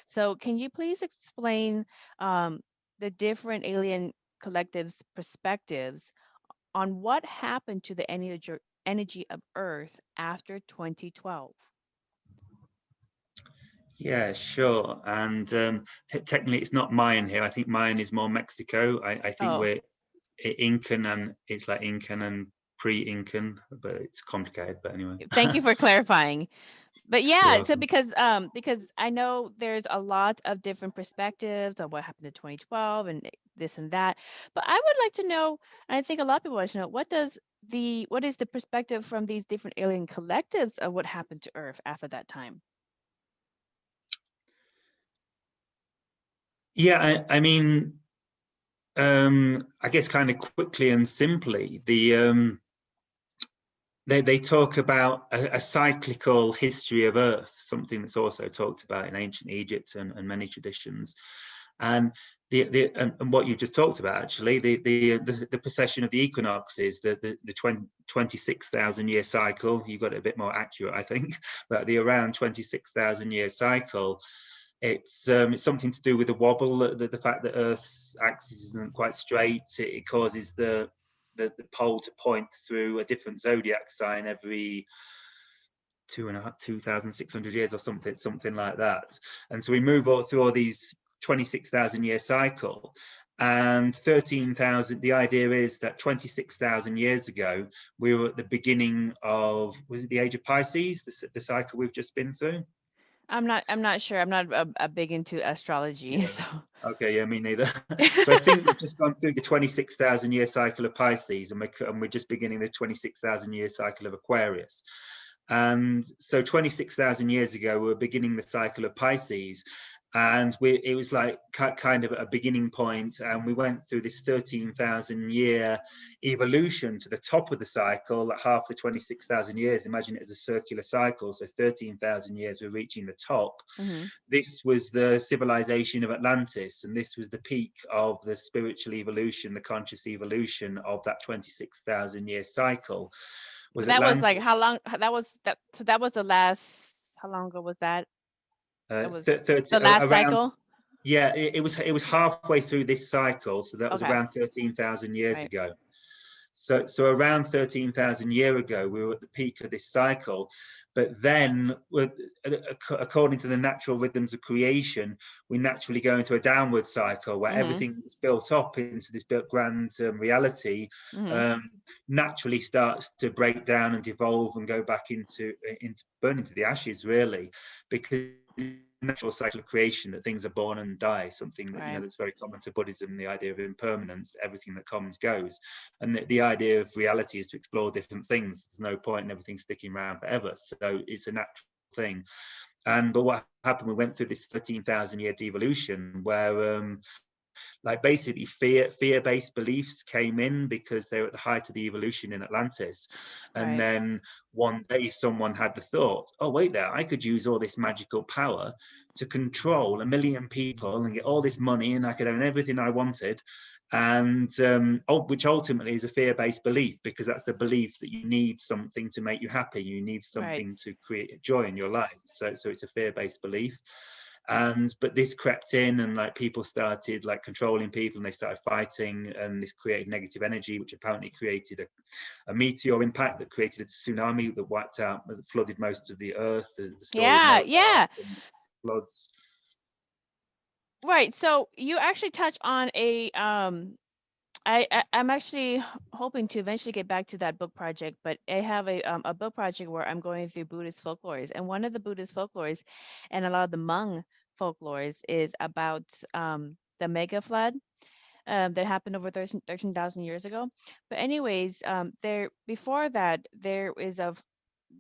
So, can you please explain um, the different alien collectives' perspectives on what happened to the energy of Earth after 2012?
Yeah, sure. And technically, it's not Mayan here. I think Mayan is more Mexico. I think
Oh,
we're Incan, and it's like Incan and pre-Incan, but it's complicated. But anyway,
thank you for clarifying. But
you're
yeah, so
welcome.
because I know there's a lot of different perspectives of what happened in 2012 and this and that. But I would like to know, and I think a lot of people want to know, what is the perspective from these different alien collectives of what happened to Earth after that time?
Yeah, I mean, I guess kind of quickly and simply, they talk about a cyclical history of Earth, something that's also talked about in ancient Egypt and many traditions. And and what you just talked about, actually, the precession of the equinoxes, the 26,000 year cycle. You got it a bit more accurate, I think, but the around 26,000 year cycle. It's something to do with the wobble, the fact that Earth's axis isn't quite straight. It causes the pole to point through a different zodiac sign every 2,600 years or something like that. And so we move all through all these 26,000 year cycle. And 13,000, the idea is that 26,000 years ago, we were at the beginning of, was it the age of Pisces, the cycle we've just been through?
I'm not sure. I'm not a big into astrology,
Yeah.
so.
Okay, yeah, me neither. So I think we've just gone through the 26,000 year cycle of Pisces, and we're just beginning the 26,000 year cycle of Aquarius. And so 26,000 years ago, we were beginning the cycle of Pisces, and it was like kind of a beginning point, and we went through this 13,000 year evolution to the top of the cycle at half the 26,000 years. Imagine it as a circular cycle, so 13,000 years we're reaching the top.
Mhm.
This was the civilization of Atlantis, and this was the peak of the spiritual evolution, the conscious evolution of that 26,000 year cycle, was
That was like how
Atlantis.
long? That was that. So that was the last. How long ago was that? That was
30,
the last
around,
cycle.
yeah, it was halfway through this cycle, so that was
Okay,
around 13,000 years
right.
ago. So around 13,000 years ago, we were at the peak of this cycle. But then, according to the natural rhythms of creation, we naturally go into a downward cycle where
Mhm.
everything that's built up into this grand reality
Mhm.
um, naturally starts to break down and devolve and go back into burn into the ashes, really, because natural cycle of creation, that things are born and die, something that
Right.
that's very common to Buddhism, the idea of impermanence, everything that comes goes. And the idea of reality is to explore different things. There's no point in everything sticking around forever, so it's a natural thing. But what happened, we went through this 13,000 year devolution where like basically fear-based beliefs came in because they were at the height of the evolution in Atlantis. And then one day someone had the thought, oh wait there, I could use all this magical power to control 1 million people and get all this money, and I could own everything I wanted. And which ultimately is a fear-based belief, because that's the belief that you need something to make you happy, you need something to create joy in your life. So it's a fear-based belief. But this crept in, and like people started like controlling people, and they started fighting, and this created negative energy, which apparently created a meteor impact that created a tsunami that wiped out, that flooded most of the earth. The story of Mozart and floods.
Right. So you actually touch on a I'm actually hoping to eventually get back to that book project, but I have a book project where I'm going through Buddhist folklores, and one of the Buddhist folklores and a lot of the Hmong folklores is about the mega flood that happened over 13,000 years ago. But anyways, before that, there is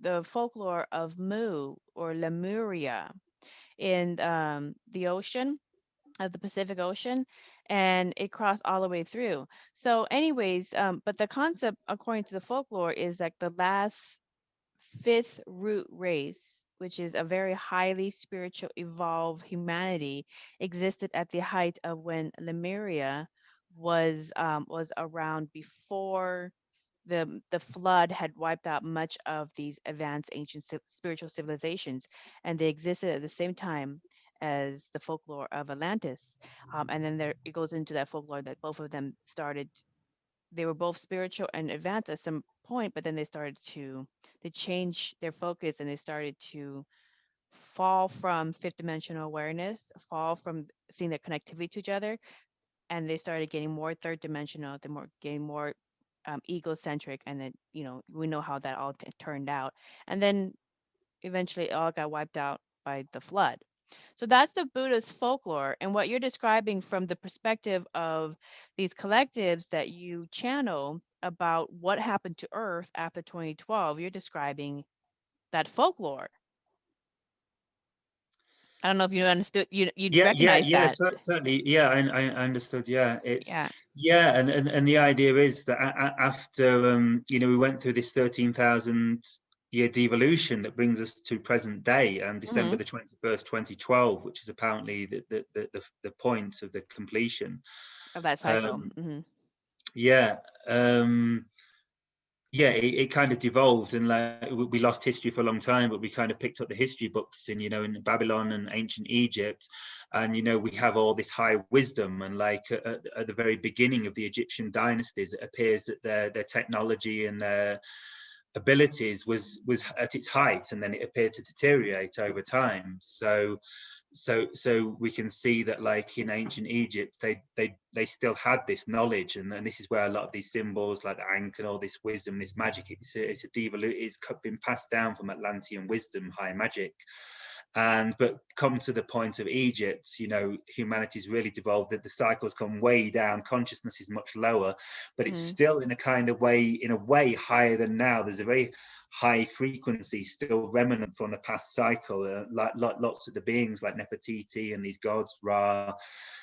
the folklore of Mu or Lemuria in the ocean, of the Pacific Ocean, and it crossed all the way through. So anyways, but the concept, according to the folklore, is that the last fifth root race, which is a very highly spiritual evolved humanity, existed at the height of when Lemuria was around before the flood had wiped out much of these advanced ancient spiritual civilizations, and they existed at the same time as the folklore of Atlantis. And then it goes into that folklore that both of them they were both spiritual and advanced at some point, but then they changed their focus, and they started to fall from fifth dimensional awareness, fall from seeing their connectivity to each other, and they started getting more third dimensional, getting more egocentric, and then we know how that all turned out, and then eventually it all got wiped out by the flood. So that's the Buddhist folklore, and what you're describing from the perspective of these collectives that you channel about what happened to Earth after 2012, you're describing that folklore. I don't know if you understood, you recognize that.
Certainly. Yeah, I understood. Yeah, it's
yeah.
And the idea is that after we went through this 13,000 year devolution that brings us to present day, and December the 21st, 2012, which is apparently the point of the completion
of that cycle.
It kind of devolved, and like we lost history for a long time, but we kind of picked up the history books in Babylon and ancient Egypt, and we have all this high wisdom, and like at the very beginning of the Egyptian dynasties, it appears that their technology and their abilities was at its height, and then it appeared to deteriorate over time. So we can see that, like in ancient Egypt, they still had this knowledge, and this is where a lot of these symbols like the Ankh and all this wisdom, this magic, it's been passed down from Atlantean wisdom, high magic. But come to the point of Egypt, humanity's really devolved, that the cycles come way down, consciousness is much lower, but it's still in a way higher than now. There's a very high frequency still remnant from the past cycle, like lots of the beings like Nefertiti and these gods, Ra,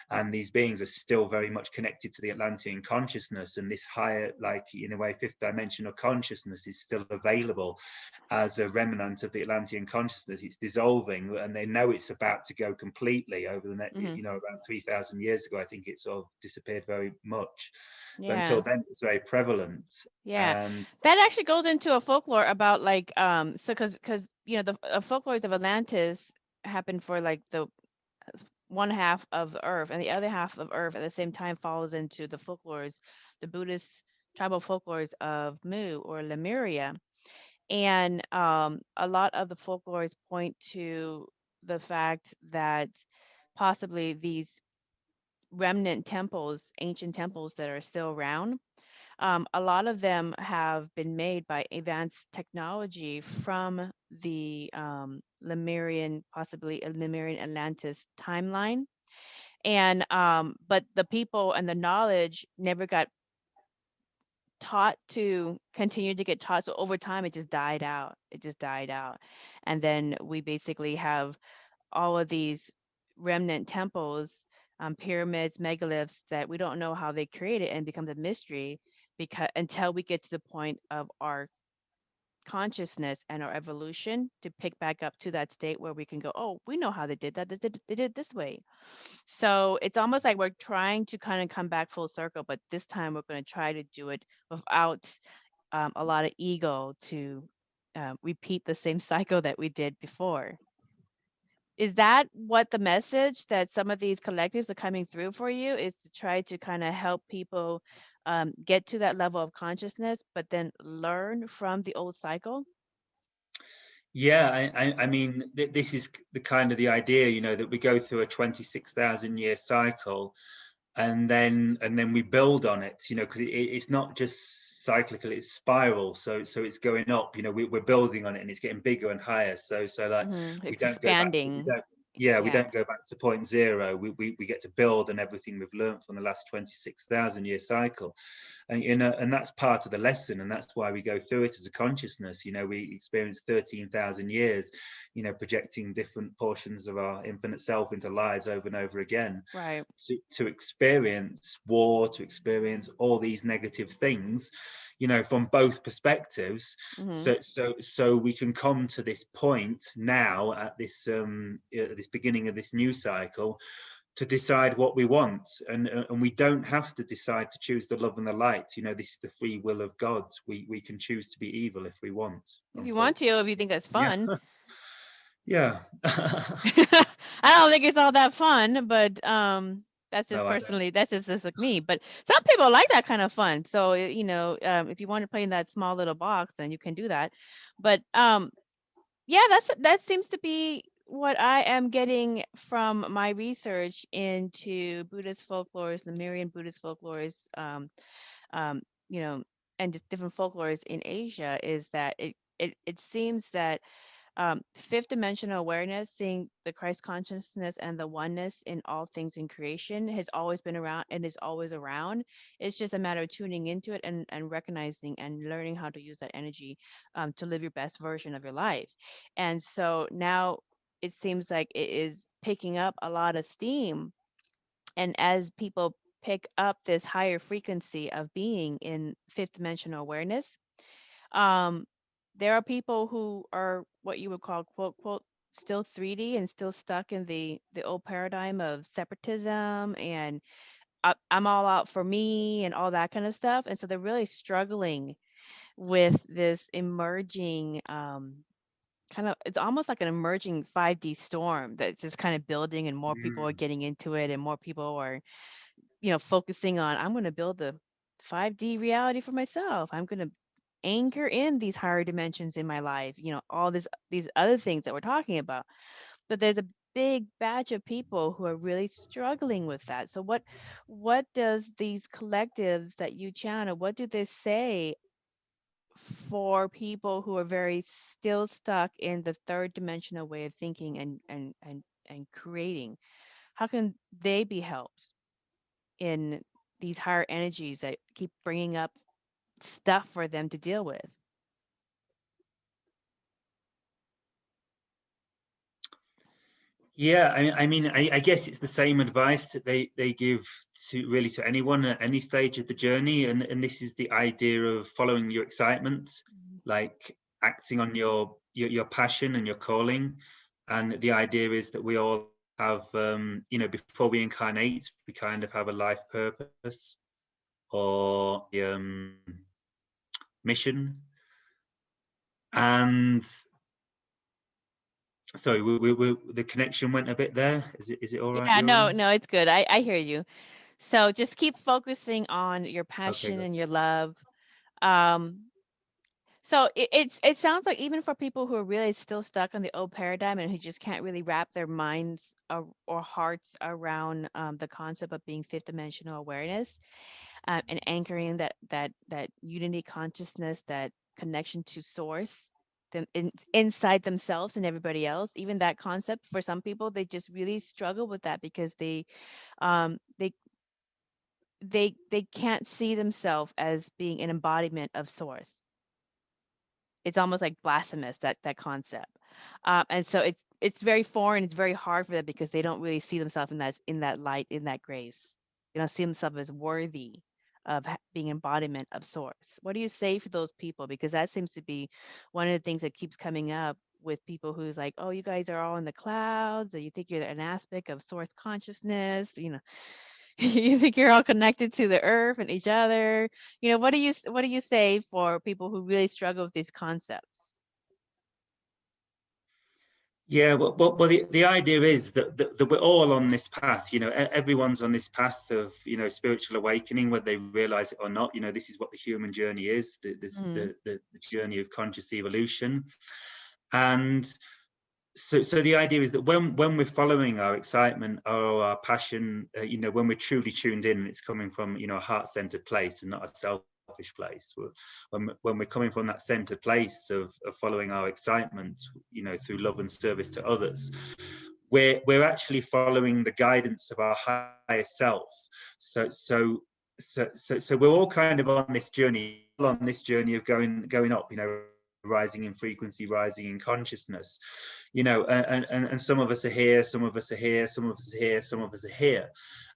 and these beings are still very much connected to the Atlantean consciousness, and this higher, like in a way, fifth dimensional consciousness is still available as a remnant of the Atlantean consciousness. It's dissolving, and they know it's about to go completely over the next, around 3,000 years ago, I think it sort of disappeared very much. But until then, it's very prevalent.
And that actually goes into a folklore about like because the folklores of Atlantis happened for like the one half of the earth, and the other half of earth at the same time falls into the folklores, the Buddhist tribal folklores of Mu or Lemuria. And a lot of the folklores point to the fact that possibly these remnant temples, ancient temples that are still around, a lot of them have been made by advanced technology from the Lemurian, possibly a Lemurian Atlantis timeline. And but the people and the knowledge never got taught to continue to get taught. So over time, it just died out. It just died out. And then we basically have all of these remnant temples, pyramids, megaliths that we don't know how they created, and becomes a mystery because until we get to the point of our consciousness and our evolution to pick back up to that state where we can go, oh, we know how they did that. They did it this way. So it's almost like we're trying to kind of come back full circle, but this time we're going to try to do it without a lot of ego to repeat the same cycle that we did before. Is that what the message that some of these collectives are coming through for you, is to try to kind of help people get to that level of consciousness, but then learn from the old cycle?
Yeah, I mean, this is the kind of the idea, you know, that we go through a 26,000 year cycle, and then we build on it, you know, because it's not just cyclical, it's spiral. So it's going up, you know, we're building on it, and it's getting bigger and higher. So like we
It's
don't go back to,
expanding.
we don't go back to point zero. We get to build on everything we've learned from the last 26,000 year cycle. And you know, and that's part of the lesson, and that's why we go through it as a consciousness. You know, we experience 13,000 years, you know, projecting different portions of our infinite self into lives over and over again,
Right.
to experience war, to experience all these negative things, you know, from both perspectives. So we can come to this point now at this beginning of this new cycle, to decide what we want, and we don't have to decide to choose the love and the light. You know, this is the free will of God. We can choose to be evil if we want.
If you want to, if you think that's
Yeah.
fun.
Yeah.
I don't think it's all that fun, but that's just
No, I don't.
personally, that's just like me. But some people like that kind of fun. So you know, if you want to play in that small little box, then you can do that. But yeah, that seems to be what I am getting from my research into Buddhist folklores, Lemurian Buddhist folklores, um, you know, and just different folklores in Asia, is that it seems that fifth dimensional awareness, seeing the Christ consciousness and the oneness in all things in creation, has always been around and is always around. It's just a matter of tuning into it and recognizing and learning how to use that energy to live your best version of your life. And so now it seems like it is picking up a lot of steam. And as people pick up this higher frequency of being in fifth dimensional awareness, um, there are people who are what you would call, quote, quote, still 3D and still stuck in the old paradigm of separatism and I'm all out for me and all that kind of stuff. And so they're really struggling with this emerging kind of, it's almost like an emerging 5D storm that's just kind of building, and more people are
Mm.
getting into it, and more people are, you know, focusing on, I'm going to build the 5D reality for myself. I'm going to anchor in these higher dimensions in my life, you know, all these other things that we're talking about. But there's a big batch of people who are really struggling with that. So what does these collectives that you channel, what do they say for people who are very still stuck in the third dimensional way of thinking and creating? How can they be helped in these higher energies that keep bringing up stuff for them to deal with?
Yeah, I guess it's the same advice that they give to anyone at any stage of the journey, and this is the idea of following your excitement, like acting on your passion and your calling. And the idea is that we all have, you know, before we incarnate, we kind of have a life purpose or mission. And sorry, the connection went a bit there. Is it all right
Yeah,
your
no,
end?
no, it's good. I hear you. So just keep focusing on your
Okay,
passion
good.
and your love. Um, so it sounds like even for people who are really still stuck on the old paradigm and who just can't really wrap their minds or hearts around the concept of being fifth dimensional awareness, and anchoring that unity consciousness, that connection to source, them inside themselves and everybody else. Even that concept, for some people, they just really struggle with that because they they can't see themselves as being an embodiment of source. It's almost like blasphemous, that concept. And so it's very foreign. It's very hard for them because they don't really see themselves in that light, in that grace. They don't see themselves as worthy of being embodiment of source. What do you say for those people? Because that seems to be one of the things that keeps coming up with people who's like, oh, you guys are all in the clouds, or you think you're an aspect of source consciousness, you know, you think you're all connected to the earth and each other. You know, what do you say for people who really struggle with these concepts?
Yeah, well, the idea is that we're all on this path. You know, everyone's on this path of, you know, spiritual awakening, whether they realize it or not. You know, this is what the human journey is, the journey of conscious evolution. And so the idea is that when we're following our excitement or our passion, you know, when we're truly tuned in, and it's coming from, you know, a heart-centered place and not a selfish place. When we're coming from that centered place of following our excitement, you know, through love and service to others, we're actually following the guidance of our higher self. So we're all kind of on this journey of going up, you know, rising in frequency, rising in consciousness, you know, and some of us are here, some of us are here, some of us are here, some of us are here.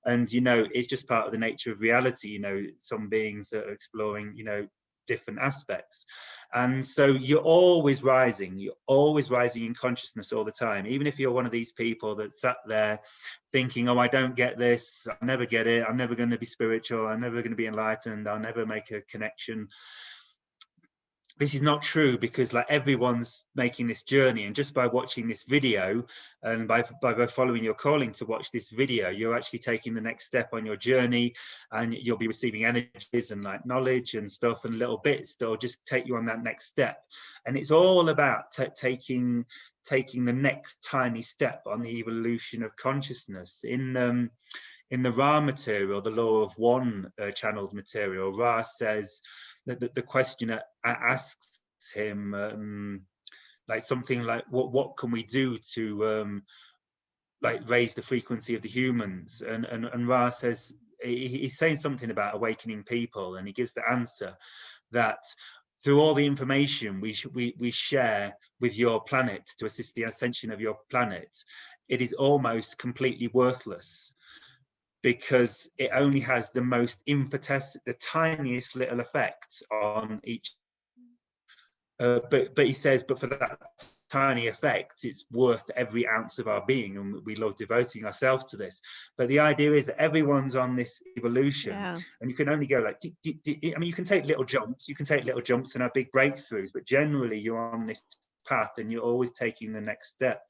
And, you know, it's just part of the nature of reality. You know, some beings are exploring, you know, different aspects. And so you're always rising in consciousness all the time. Even if you're one of these people that sat there thinking, oh, I don't get this, I'll never get it, I'm never going to be spiritual, I'm never going to be enlightened, I'll never make a connection. This is not true, because like everyone's making this journey, and just by watching this video and by following your calling to watch this video, you're actually taking the next step on your journey, and you'll be receiving energies and like knowledge and stuff and little bits that will just take you on that next step. And it's all about taking the next tiny step on the evolution of consciousness. In the Ra material, the Law of One channeled material, Ra says that the questioner asks him like something like, what can we do to like raise the frequency of the humans? And Ra says, he's saying something about awakening people, and he gives the answer that through all the information we share with your planet to assist the ascension of your planet, it is almost completely worthless, because it only has the most the tiniest little effect on each. But he says, but for that tiny effect, it's worth every ounce of our being, and we love devoting ourselves to this. But the idea is that everyone's on this evolution, and you can only go like, I mean, you can take little jumps and have big breakthroughs, but generally you're on this path and you're always taking the next step,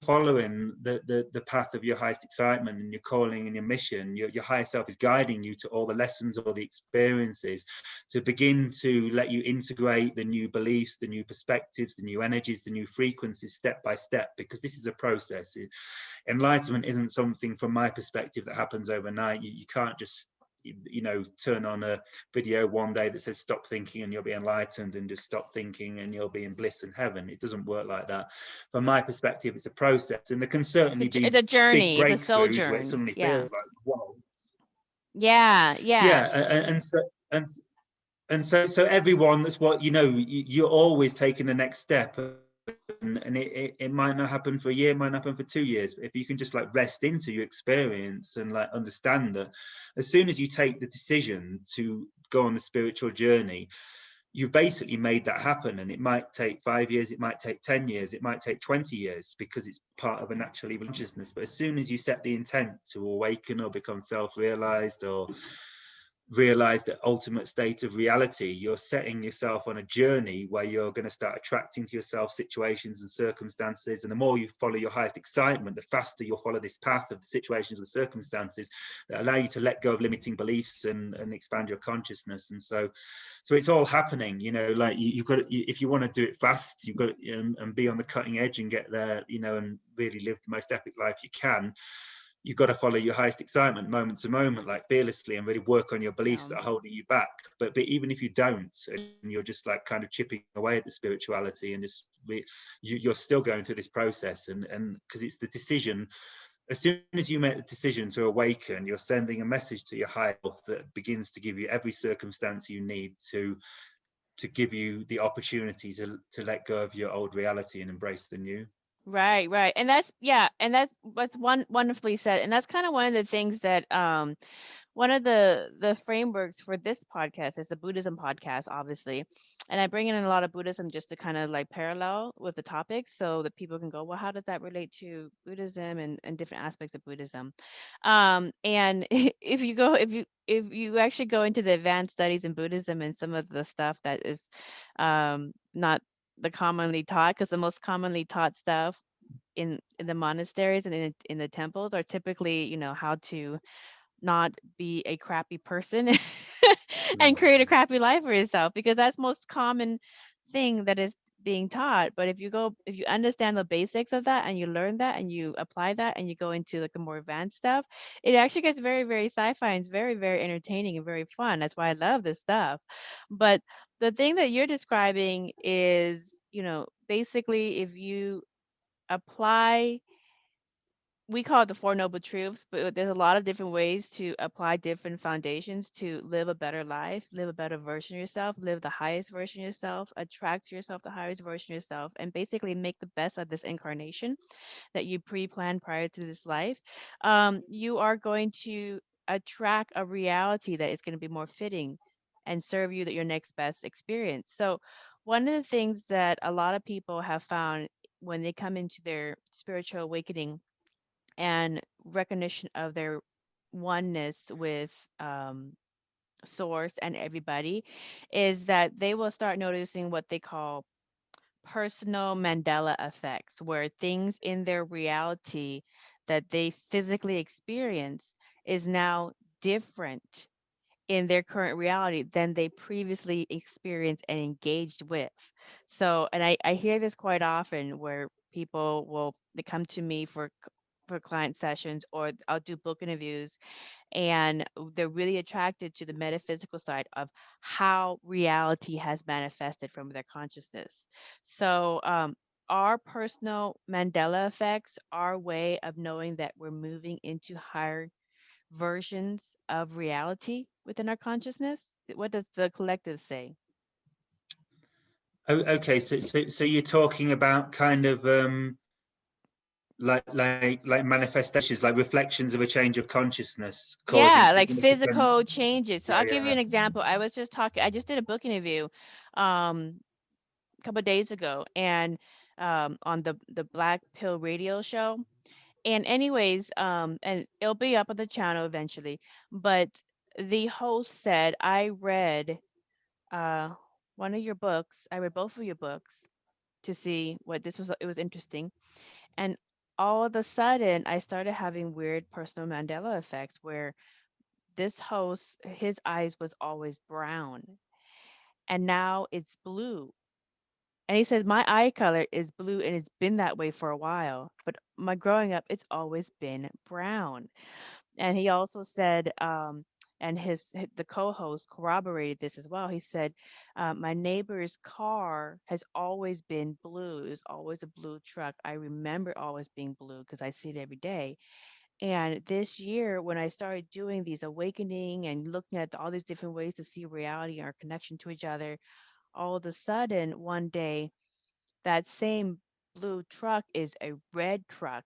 following the path of your highest excitement and your calling and your mission. Your higher self is guiding you to all the lessons or the experiences to begin to let you integrate the new beliefs, the new perspectives, the new energies, the new frequencies, step by step, because this is a process. Enlightenment isn't something, from my perspective, that happens overnight. You can't just, you know, turn on a video one day that says stop thinking and you'll be enlightened, and just stop thinking and you'll be in bliss and heaven. It doesn't work like that. From my perspective, it's a process, and there can certainly be
it's a journey,
big
it's a
breakthroughs
sojourn.
where it suddenly feels like, whoa. And so everyone, that's what, you know, you're always taking the next step, and it might not happen for a year, it might not happen for 2 years, but if you can just like rest into your experience and like understand that as soon as you take the decision to go on the spiritual journey, you've basically made that happen. And it might take 5 years, it might take 10 years, it might take 20 years, because it's part of a natural evolution consciousness. But as soon as you set the intent to awaken or become self-realized or realize the ultimate state of reality, you're setting yourself on a journey where you're going to start attracting to yourself situations and circumstances. And the more you follow your highest excitement, the faster you'll follow this path of the situations and circumstances that allow you to let go of limiting beliefs and expand your consciousness. And so it's all happening, you know, like you've got, if you want to do it fast, you've got to, and be on the cutting edge and get there, you know, and really live the most epic life you can. You've got to follow your highest excitement moment to moment, like fearlessly, and really work on your beliefs that are holding you back. But even if you don't, and you're just like kind of chipping away at the spirituality, and just you're still going through this process, and because it's the decision as soon as you make the decision to awaken, you're sending a message to your higher self that begins to give you every circumstance you need to give you the opportunity to let go of your old reality and embrace the new.
Right, right. And that's, yeah, and that's what's wonderfully said. And that's kind of one of the things that one of the frameworks for this podcast is the Buddhism podcast, obviously. And I bring in a lot of Buddhism just to kind of like parallel with the topics so that people can go, well, how does that relate to Buddhism and different aspects of Buddhism? And if you actually go into the advanced studies in Buddhism and some of the stuff that is not the commonly taught, because the most commonly taught stuff in the monasteries and in the temples are typically, you know, how to not be a crappy person and create a crappy life for yourself, because that's most common thing that is being taught. But if you understand the basics of that and you learn that and you apply that and you go into like the more advanced stuff, it actually gets very, very sci-fi and it's very, very entertaining and very fun. That's why I love this stuff. But the thing that you're describing is, you know, basically if you apply, we call it the Four Noble Truths, but there's a lot of different ways to apply different foundations to live a better life, live a better version of yourself, live the highest version of yourself, attract to yourself the highest version of yourself, and basically make the best of this incarnation that you pre-planned prior to this life. You are going to attract a reality that is going to be more fitting and serve you that your next best experience. So one of the things that a lot of people have found when they come into their spiritual awakening and recognition of their oneness with source and everybody is that they will start noticing what they call personal Mandela effects, where things in their reality that they physically experience is now different in their current reality than they previously experienced and engaged with. So, and I hear this quite often where people will they come to me for client sessions, or I'll do book interviews, and they're really attracted to the metaphysical side of how reality has manifested from their consciousness. So, our personal Mandela effects, our way of knowing that we're moving into higher versions of reality within our consciousness. What does the collective say?
Oh, okay, so you're talking about kind of like manifestations, like reflections of a change of consciousness causing
Yeah, like
significant.
physical changes. So
Yeah,
I'll give you
yeah.
an example. I just did a book interview a couple of days ago, and on the Black Pill radio show. And anyways, and it'll be up on the channel eventually. But the host said, I read uh one of your books. I read both of your books to see what this was. It was interesting. And all of a sudden, I started having weird personal Mandela effects where this host, his eyes was always brown and now it's blue. And he says, my eye color is blue and it's been that way for a while. But my growing up, it's always been brown. And he also said, and the co-host corroborated this as well. He said, my neighbor's car has always been blue. It was always a blue truck. I remember it always being blue because I see it every day. And this year, when I started doing these awakening and looking at all these different ways to see reality and our connection to each other, all of a sudden, one day, that same blue truck is a red truck.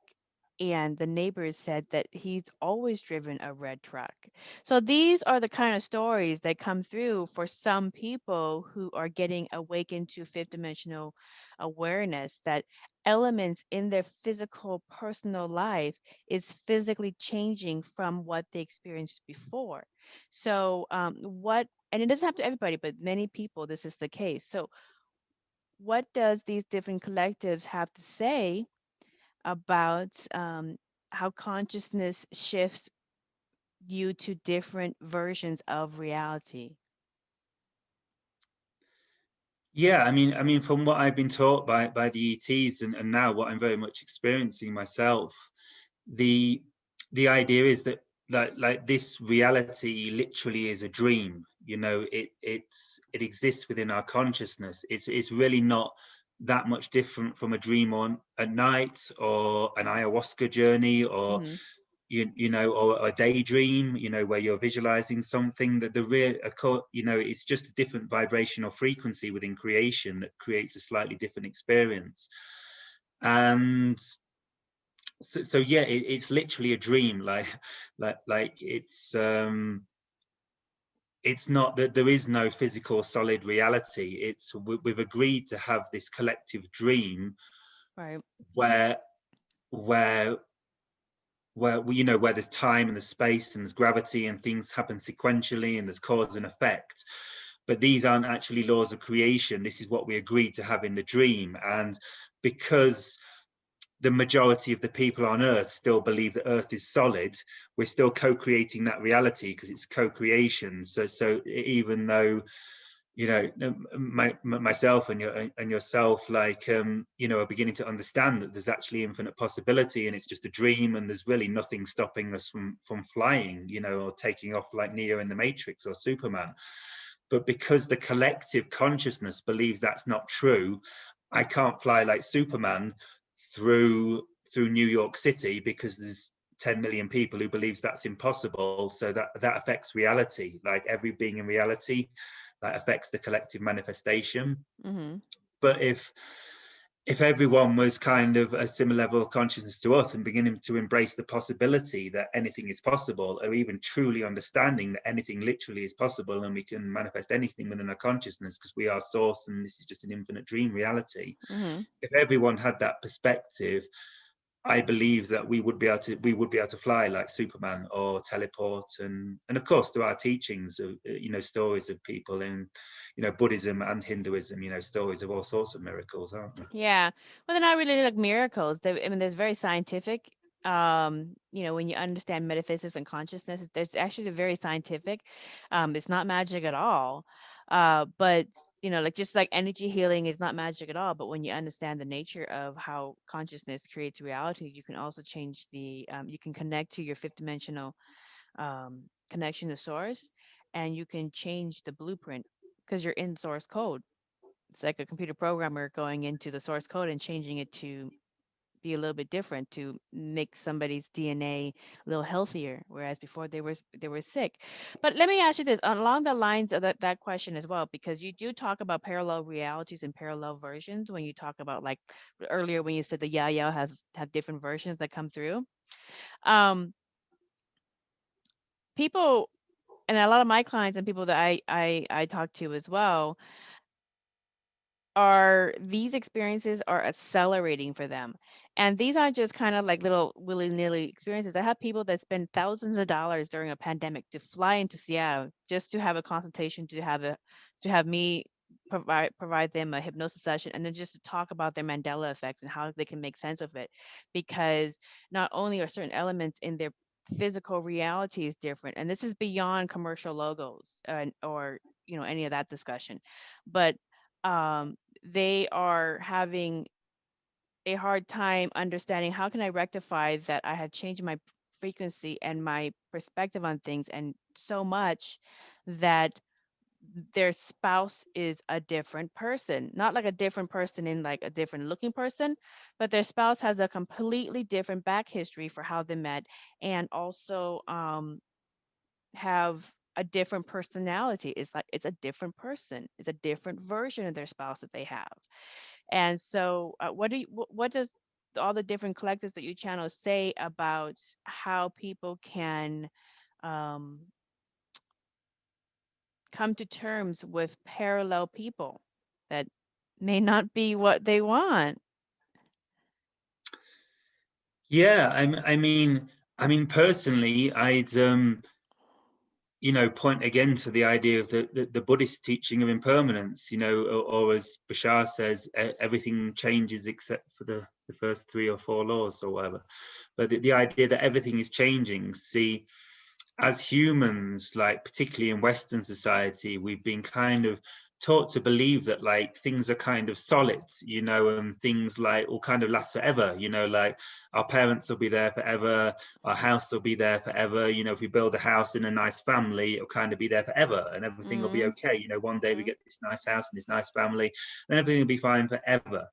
And the neighbors said that he's always driven a red truck. So these are the kind of stories that come through for some people who are getting awakened to fifth dimensional awareness, that elements in their physical personal life is physically changing from what they experienced before. So and it doesn't happen to everybody, but many people, this is the case. So what does these different collectives have to say about how consciousness shifts you to different versions of reality?
Yeah, I mean, from what I've been taught by the ETs and now what I'm very much experiencing myself, the idea is that like this reality literally is a dream. You know, it exists within our consciousness. It's really not that much different from a dream on at night, or an ayahuasca journey, or you know, or a daydream, you know, where you're visualizing something. That the real, you know, it's just a different vibrational frequency within creation that creates a slightly different experience. And so yeah, it's literally a dream. Like it's not that there is no physical solid reality. It's we've agreed to have this collective dream,
Right.
where you know, where there's time and there's space and there's gravity and things happen sequentially and there's cause and effect. But these aren't actually laws of creation. This is what we agreed to have in the dream. And because the majority of the people on Earth still believe that Earth is solid, we're still co-creating that reality, because it's co-creation. So even though, you know, myself and yourself, like, you know, are beginning to understand that there's actually infinite possibility, and it's just a dream, and there's really nothing stopping us from flying, you know, or taking off like Neo in the Matrix or Superman. But because the collective consciousness believes that's not true, I can't fly like Superman through New York City, because there's 10 million people who believes that's impossible. So that affects reality. Like every being in reality, that affects the collective manifestation. But if everyone was kind of a similar level of consciousness to us and beginning to embrace the possibility that anything is possible, or even truly understanding that anything literally is possible and we can manifest anything within our consciousness because we are source and this is just an infinite dream reality. If everyone had that perspective, I believe that we would be able to fly like Superman or teleport, and of course there are teachings of, you know, stories of people in, you know, Buddhism and Hinduism, you know, stories of all sorts of miracles, aren't there?
Yeah. Well, they're not really like miracles. I mean, there's very scientific, you know, when you understand metaphysics and consciousness, there's actually very scientific. It's not magic at all. But you know, like just like energy healing is not magic at all. But when you understand the nature of how consciousness creates reality, you can also change you can connect to your fifth dimensional connection to source, and you can change the blueprint because you're in source code. It's like a computer programmer going into the source code and changing it to be a little bit different, to make somebody's DNA a little healthier, whereas before they were sick. But let me ask you this along the lines of that question as well, because you do talk about parallel realities and parallel versions when you talk about, like earlier when you said the Yahyel have different versions that come through. People, and a lot of my clients and people that I talk to as well, these experiences are accelerating for them. And these aren't just kind of like little willy-nilly experiences. I have people that spend thousands of dollars during a pandemic to fly into Seattle just to have a consultation, to have me provide them a hypnosis session, and then just to talk about their Mandela effects and how they can make sense of it. Because not only are certain elements in their physical reality is different, and this is beyond commercial logos or you know any of that discussion, but they are having a hard time understanding how can I rectify that I have changed my frequency and my perspective on things, and so much that their spouse is a different person, not like a different person in like a different looking person, but their spouse has a completely different back history for how they met, and also have a different personality. It's like it's a different person. It's a different version of their spouse that they have. And so, what does all the different collectives that you channel say about how people can um, come to terms with parallel people that may not be what they want?
Yeah, I mean, personally, I'd you know, point again to the idea of the Buddhist teaching of impermanence, you know, or as Bashar says, everything changes except for the first 3 or 4 laws or whatever. But the idea that everything is changing. See, as humans, like particularly in Western society, we've been kind of taught to believe that like things are kind of solid, you know, and things like will kind of last forever, you know, like our parents will be there forever, our house will be there forever, you know, if we build a house in a nice family, it'll kind of be there forever and everything will be okay, you know, one day we get this nice house and this nice family, then everything will be fine forever.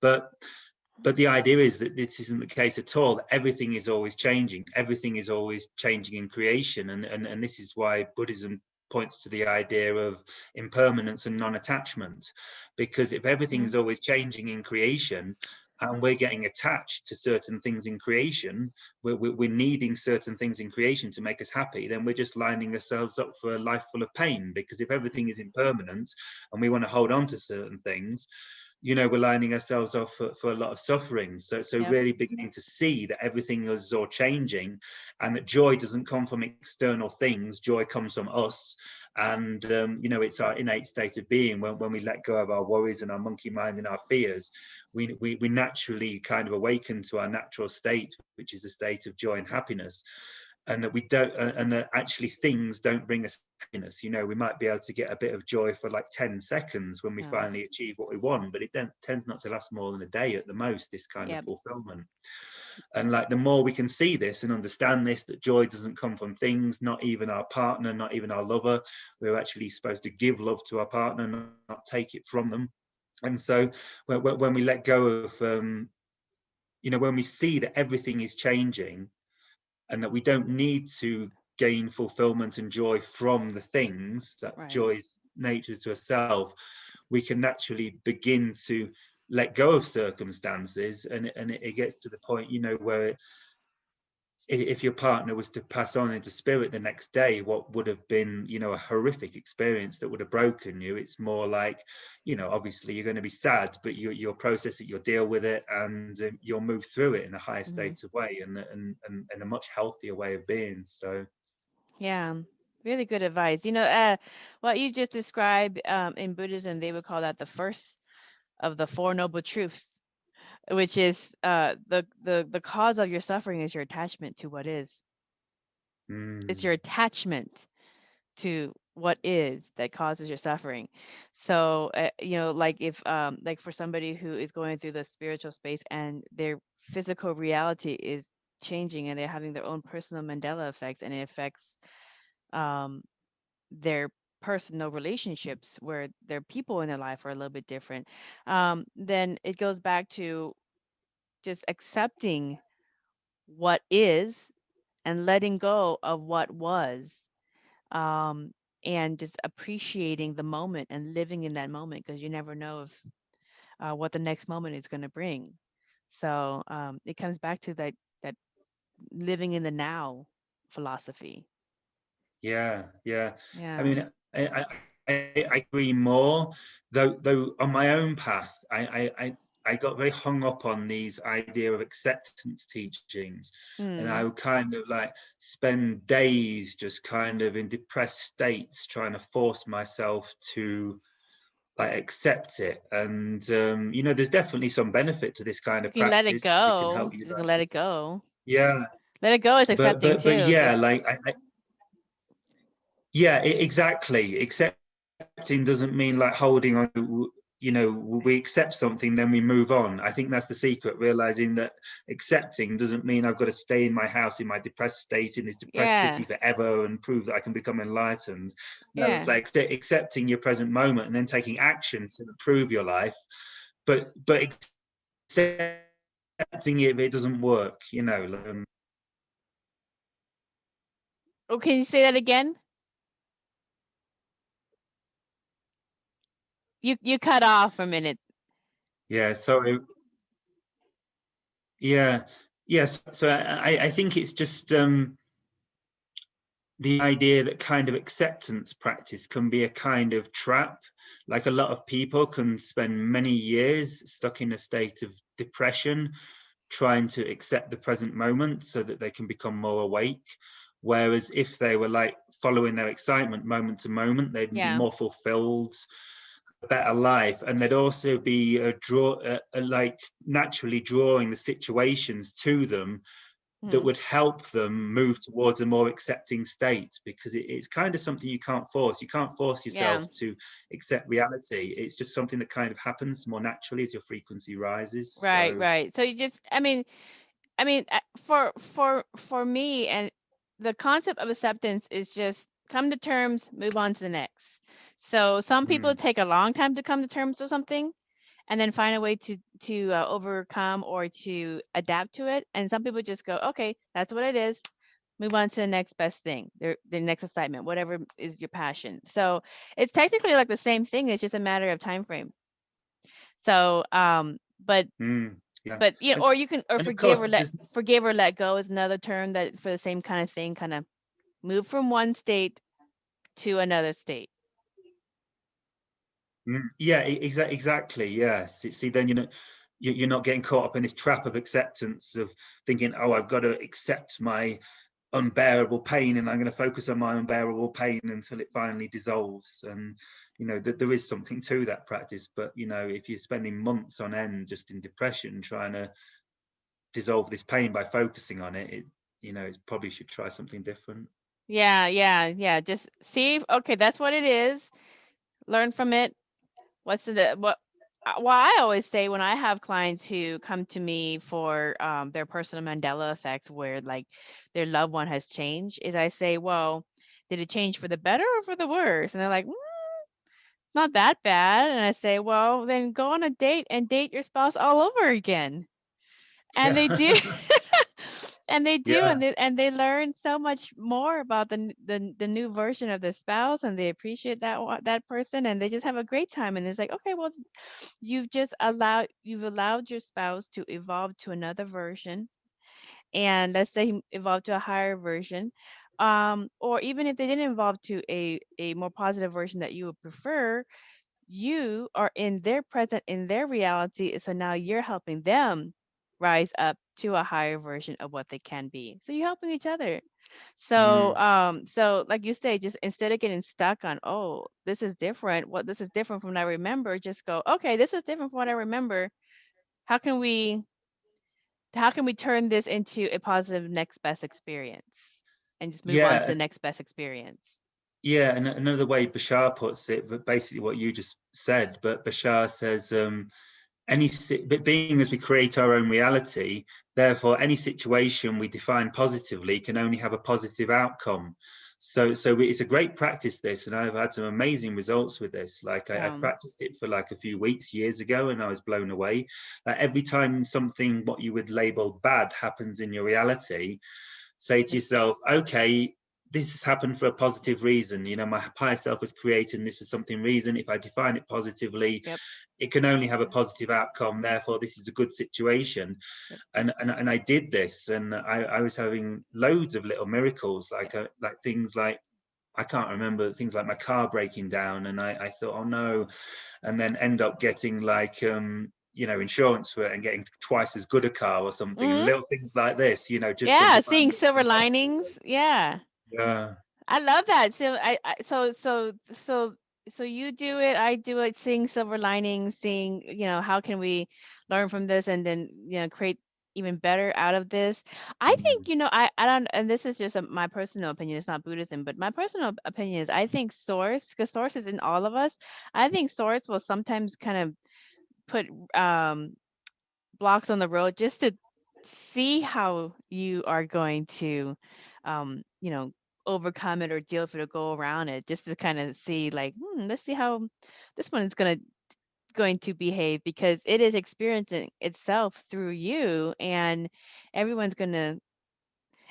But the idea is that this isn't the case at all. Everything is always changing. Everything is always changing in creation. And this is why Buddhism points to the idea of impermanence and non-attachment. Because if everything is always changing in creation, and we're getting attached to certain things in creation, we're needing certain things in creation to make us happy, then we're just lining ourselves up for a life full of pain. Because if everything is impermanent and we want to hold on to certain things, you know, we're lining ourselves off for a lot of suffering. So really beginning to see that everything is all changing, and that joy doesn't come from external things, joy comes from us. And you know, it's our innate state of being. When we let go of our worries and our monkey mind and our fears, we naturally kind of awaken to our natural state, which is a state of joy and happiness. And that we don't, and that actually things don't bring us happiness. You know, we might be able to get a bit of joy for like 10 seconds when we finally achieve what we want, but it tends not to last more than a day at the most, this kind of fulfillment. And like the more we can see this and understand this, that joy doesn't come from things, not even our partner, not even our lover. We're actually supposed to give love to our partner, not take it from them. And so when we let go of, you know, when we see that everything is changing, and that we don't need to gain fulfillment and joy from the things, that joy's nature to herself, we can naturally begin to let go of circumstances. And it gets to the point, you know, where if your partner was to pass on into spirit the next day, what would have been, you know, a horrific experience that would have broken you, it's more like, you know, obviously you're going to be sad, but you'll process it, you'll deal with it, and you'll move through it in a higher state of way, and a much healthier way of being. So
yeah, really good advice. You know, what you just described, in Buddhism, they would call that the first of the Four Noble Truths, which is the cause of your suffering is your attachment to what is. It's your attachment to what is that causes your suffering. So you know, like if like for somebody who is going through the spiritual space and their physical reality is changing and they're having their own personal Mandela effects, and it affects their personal relationships where their people in their life are a little bit different, then it goes back to just accepting what is and letting go of what was, and just appreciating the moment and living in that moment, because you never know if what the next moment is going to bring. So it comes back to that living in the now philosophy.
yeah. I
Yeah.
mean, I agree more, though on my own path, I got very hung up on these idea of acceptance teachings, and I would kind of like spend days just kind of in depressed states trying to force myself to like accept it. And you know, there's definitely some benefit to this kind
You
of
can let it
practice because it can
go.
help you
You can
like,
let it go.
yeah,
Let it go is accepting
but
too.
yeah,
Just
like exactly. Accepting doesn't mean like holding on. You know, we accept something, then we move on. I think that's the secret, realizing that accepting doesn't mean I've got to stay in my house in my depressed state in this depressed city forever and prove that I can become enlightened. No, it's like accepting your present moment and then taking action to improve your life. But accepting it if it doesn't work, you know.
Oh, can you say that again? You cut off for a minute.
Yeah, sorry. Yeah, yes. So I think it's just the idea that kind of acceptance practice can be a kind of trap. Like a lot of people can spend many years stuck in a state of depression, trying to accept the present moment so that they can become more awake. Whereas if they were like following their excitement moment to moment, they'd be more fulfilled, a better life, and they'd also be like naturally drawing the situations to them that would help them move towards a more accepting state, because it's kind of something you can't force. You can't force yourself to accept reality. It's just something that kind of happens more naturally as your frequency rises.
Right,
So
right. So you just, I mean, for me, and the concept of acceptance is just come to terms, move on to the next. So some people take a long time to come to terms with something, and then find a way to overcome or to adapt to it. And some people just go, okay, that's what it is. Move on to the next best thing, the next excitement, whatever is your passion. So it's technically like the same thing. It's just a matter of time frame. So, but
yeah,
you know, or you can, or
and of course there's
forgive or let go is another term that for the same kind of thing, kind of move from one state to another state.
yeah, exactly, yes. See, then you're not getting caught up in this trap of acceptance, of thinking, oh, I've got to accept my unbearable pain, and I'm going to focus on my unbearable pain until it finally dissolves. And there is something to that practice, but if you're spending months on end just in depression trying to dissolve this pain by focusing on it, it probably should try something different.
Yeah. Just see, okay, that's what it is. Learn from it. Well, I always say when I have clients who come to me for their personal Mandela effects, where like their loved one has changed, is I say, well, did it change for the better or for the worse? And they're like, not that bad. And I say, well, then go on a date and date your spouse all over again. And they do. And they do,
Yeah.
and they learn so much more about the new version of the spouse, and they appreciate that person, and they just have a great time. And it's like, okay, well, you've allowed your spouse to evolve to another version, and let's say he evolved to a higher version, or even if they didn't evolve to a more positive version that you would prefer, you are in their present, in their reality. So now you're helping them rise up to a higher version of what they can be. So you're helping each other. So so like you say, just instead of getting stuck on, oh, this is different, this is different from what I remember, just go, okay, this is different from what I remember. How can we turn this into a positive next best experience, and just move on to
Yeah.
the next best experience?
Yeah, and another way Bashar puts it, but basically what you just said, but Bashar says, but being as we create our own reality, therefore any situation we define positively can only have a positive outcome. So it's a great practice, this, and I've had some amazing results with this. Like I practiced it for like a few weeks years ago, and I was blown away. Like every time something what you would label bad happens in your reality, say to yourself, okay, this has happened for a positive reason. My higher self was creating this for something reason. If I define it positively, it can only have a positive outcome. Therefore, this is a good situation. And I did this, and I was having loads of little miracles, like things like, I can't remember, things like my car breaking down, and I thought, oh no, and then end up getting like insurance for it and getting twice as good a car or something, and little things like this, just from
Seeing silver linings. Yeah.
yeah.
I love that. So so you do it, I do it, seeing silver linings, seeing, how can we learn from this, and then, create even better out of this. I think, I don't, and this is just my personal opinion, it's not Buddhism, but my personal opinion is, I think source, because source is in all of us, I think source will sometimes kind of put blocks on the road just to see how you are going to you know overcome it or deal with it or go around it, just to kind of see, like, let's see how this one is going to behave, because it is experiencing itself through you, and everyone's going to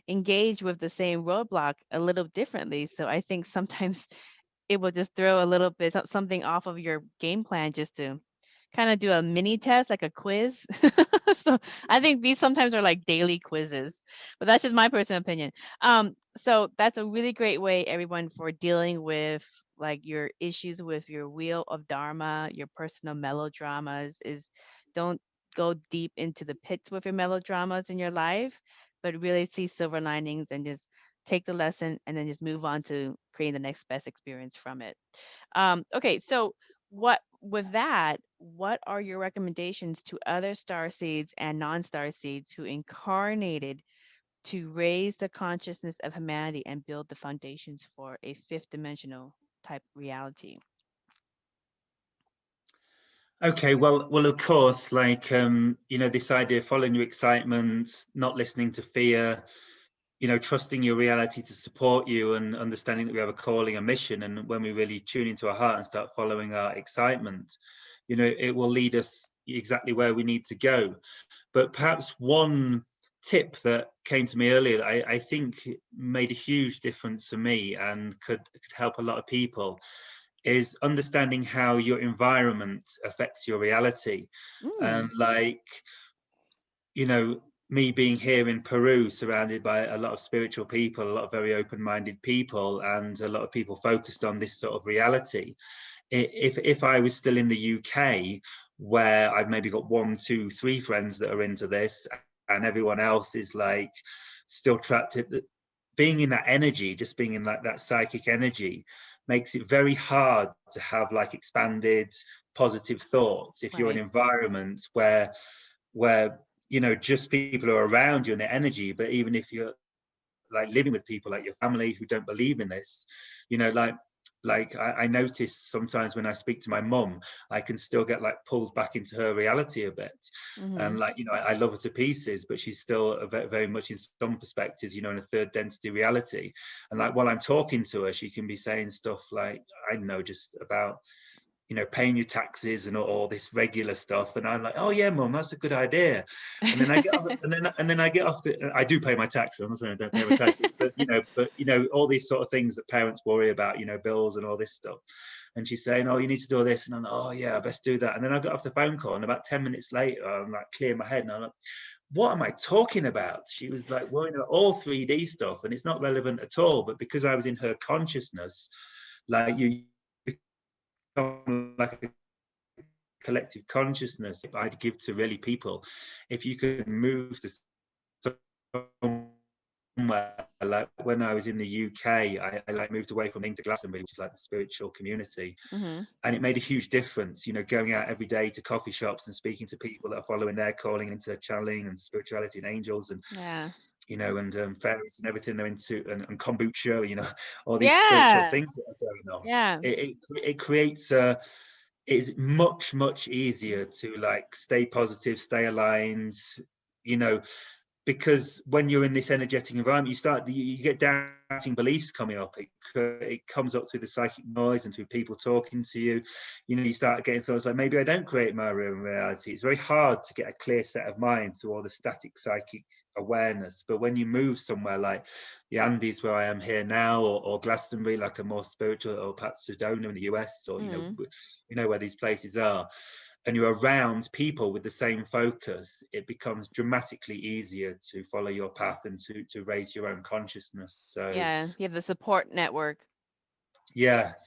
engage with the same roadblock a little differently. So I think sometimes it will just throw a little bit something off of your game plan, just to kind of do a mini test, like a quiz. So I think these sometimes are like daily quizzes, but that's just my personal opinion. So that's a really great way, everyone, for dealing with like your issues with your wheel of dharma, your personal melodramas, is don't go deep into the pits with your melodramas in your life, but really see silver linings and just take the lesson and then just move on to creating the next best experience from it. Okay, so what are your recommendations to other star seeds and non-star seeds who incarnated to raise the consciousness of humanity and build the foundations for a fifth dimensional type reality.
Okay, well, of course, like, this idea of following your excitement, not listening to fear, trusting your reality to support you, and understanding that we have a calling, a mission. And when we really tune into our heart and start following our excitement, it will lead us exactly where we need to go. But perhaps one tip that came to me earlier that I think made a huge difference for me and could help a lot of people is understanding how your environment affects your reality. And like, me being here in Peru, surrounded by a lot of spiritual people, a lot of very open-minded people, and a lot of people focused on this sort of reality. If I was still in the UK, where I've maybe got 1, 2, 3 friends that are into this, and everyone else is like still trapped at being in that energy, just being in that psychic energy, makes it very hard to have like expanded positive thoughts if you're in an environment where just people are around you and their energy. But even if you're like living with people like your family who don't believe in this, I notice sometimes when I speak to my mum, I can still get like pulled back into her reality a bit. And I love her to pieces, but she's still very, very much in some perspectives, in a third density reality. And like while I'm talking to her, she can be saying stuff like, I don't know, just about paying your taxes and all this regular stuff, and I'm like, oh yeah, mum, that's a good idea. And then I get off, and then I get off I do pay my taxes. I'm not saying I don't pay my taxes, but all these sort of things that parents worry about, bills and all this stuff. And she's saying, oh, you need to do all this, and I'm like, oh yeah, I best do that. And then I got off the phone call, and about 10 minutes later, I'm like clearing my head, and I'm like, what am I talking about? She was like worrying about all 3D stuff, and it's not relevant at all. But because I was in her consciousness, like you like a collective consciousness, if I'd give to really people, if you could move to somewhere, like when I was in the UK, I like moved away from into Glastonbury, which is like the spiritual community, and it made a huge difference, going out every day to coffee shops and speaking to people that are following their calling into channeling and spirituality and angels and and fairies and everything they're into, and kombucha, all these spiritual things that are going on. It creates it's much easier to like stay positive, stay aligned, because when you're in this energetic environment, you get doubting beliefs coming up. It comes up through the psychic noise and through people talking to you. You start getting thoughts like, maybe I don't create my own reality. It's very hard to get a clear set of mind through all the static psychic awareness. But when you move somewhere like the Andes, where I am here now, or Glastonbury, like a more spiritual, or perhaps Sedona in the US, or where these places are, and you're around people with the same focus, it becomes dramatically easier to follow your path and to raise your own consciousness. So
you have the support network.
And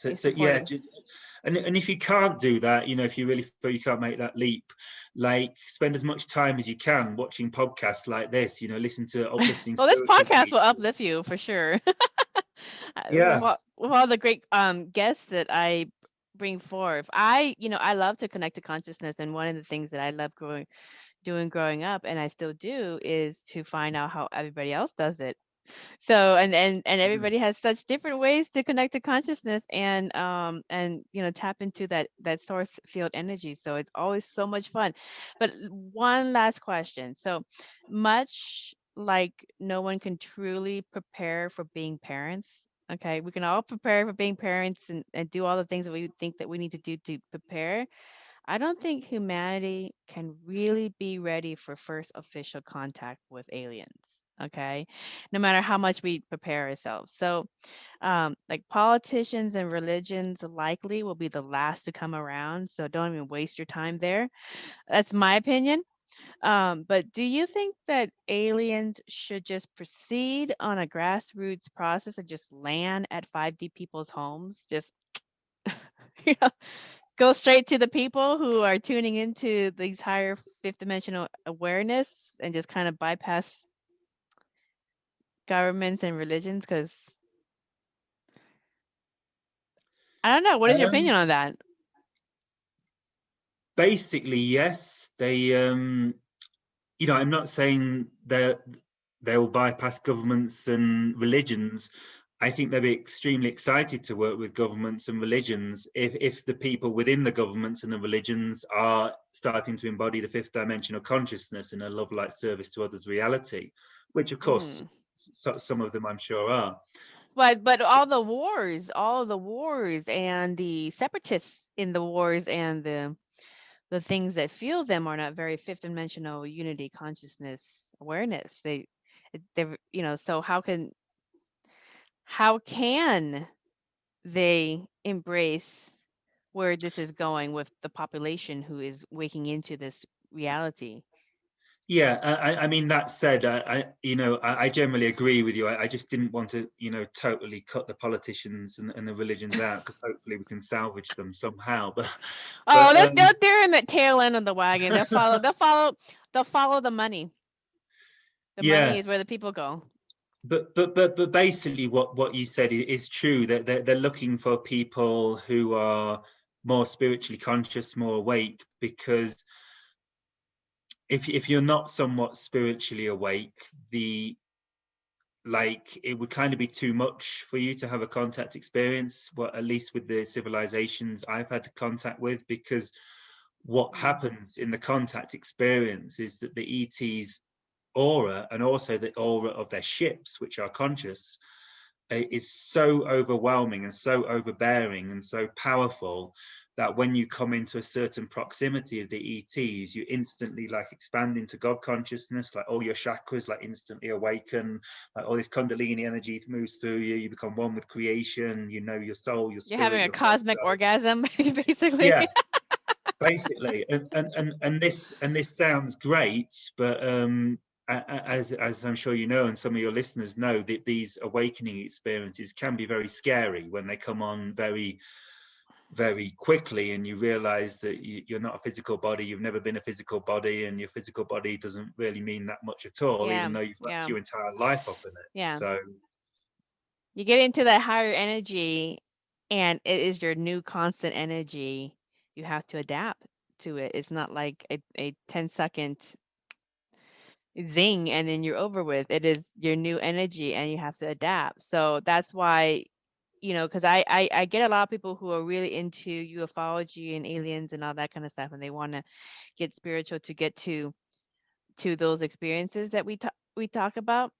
if you can't do that, if you really feel you can't make that leap, like spend as much time as you can watching podcasts like this, listen to uplifting
well, this podcast will uplift you for sure. With all the great guests that I bring forth. I love to connect to consciousness, and one of the things that I love growing up, and I still do, is to find out how everybody else does it. So and everybody has such different ways to connect to consciousness and tap into that source field energy. So it's always so much fun. But one last question. So much like no one can truly prepare for being parents. Okay, we can all prepare for being parents and do all the things that we think that we need to do to prepare. I don't think humanity can really be ready for first official contact with aliens. Okay, no matter how much we prepare ourselves. So, like politicians and religions likely will be the last to come around. So don't even waste your time there. That's my opinion. But do you think that aliens should just proceed on a grassroots process and just land at 5D people's homes? Just go straight to the people who are tuning into these higher fifth dimensional awareness and just kind of bypass governments and religions? Because I don't know. What is your opinion on that?
Basically, yes. They I'm not saying they will bypass governments and religions. I think they'll be extremely excited to work with governments and religions if the people within the governments and the religions are starting to embody the fifth dimensional consciousness in a love light service to others reality, which of course some of them I'm sure are.
But all the wars and the separatists in the wars and the things that fuel them are not very fifth dimensional unity consciousness awareness. They're, you know, so how can they embrace where this is going with the population who is waking into this reality?
Yeah, I mean, that said, I generally agree with you. I just didn't want to, totally cut the politicians and the religions out, because hopefully we can salvage them somehow.
Oh, they're in the tail end of the wagon. They'll follow the money. The money is where the people go.
But basically, what you said is true. That they're looking for people who are more spiritually conscious, more awake, because if you're not somewhat spiritually awake, it would kind of be too much for you to have a contact experience, well, at least with the civilizations I've had contact with, because what happens in the contact experience is that the ET's aura, and also the aura of their ships, which are conscious, is so overwhelming and so overbearing and so powerful that when you come into a certain proximity of the ETs, you instantly expand into God consciousness, all your chakras instantly awaken, all this Kundalini energy moves through you, you become one with creation, your soul, your spirit.
You're having a cosmic orgasm, basically.
Yeah, basically. And this sounds great, but as I'm sure you know, and some of your listeners know, that these awakening experiences can be very scary when they come on very, very quickly, and you realize that you're not a physical body, you've never been a physical body, and your physical body doesn't really mean that much at all, even though you've left your entire life up in it. So
you get into that higher energy, and it is your new constant energy. You have to adapt to it. It's not like a 10-second zing and then you're over with. It is your new energy and you have to adapt. So that's why, because I get a lot of people who are really into ufology and aliens and all that kind of stuff, and they want to get spiritual to get to those experiences that we talk about.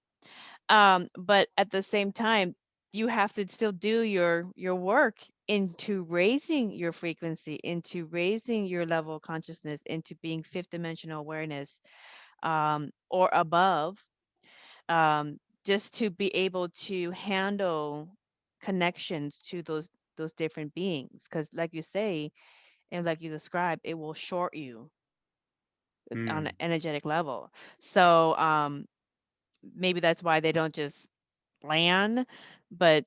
But at the same time, you have to still do your work into raising your frequency, into raising your level of consciousness, into being fifth dimensional awareness, or above, just to be able to handle connections to those different beings. Because like you say, and like you described, it will short you on an energetic level. So maybe that's why they don't just land, but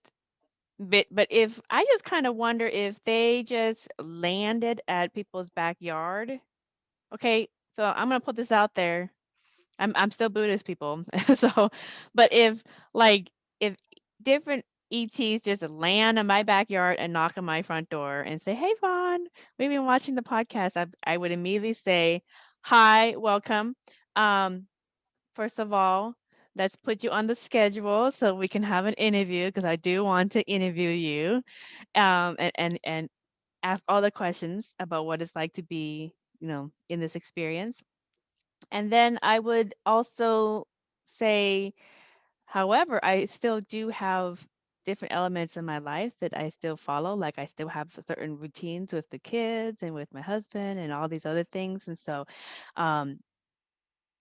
if I just kind of wonder if they just landed at people's backyard. Okay, so I'm gonna put this out there. I'm still Buddhist, people. So, but if different ETs just land in my backyard and knock on my front door and say, "Hey, Vaughn, we've been watching the podcast," I would immediately say, "Hi, welcome. First of all, let's put you on the schedule so we can have an interview, because I do want to interview you, and ask all the questions about what it's like to be, in this experience." And then I would also say, however, I still do have different elements in my life that I still follow. Like I still have certain routines with the kids and with my husband and all these other things. And so, um,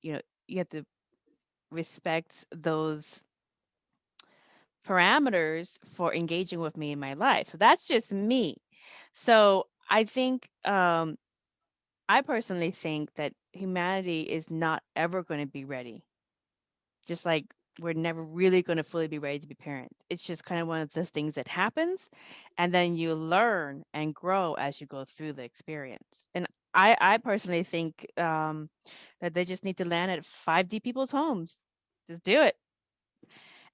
you have to respect those parameters for engaging with me in my life. So that's just me. So I think, I personally think that humanity is not ever going to be ready. Just like we're never really going to fully be ready to be parents. It's just kind of one of those things that happens, and then you learn and grow as you go through the experience. And I personally think, that they just need to land at 5D people's homes. Just do it.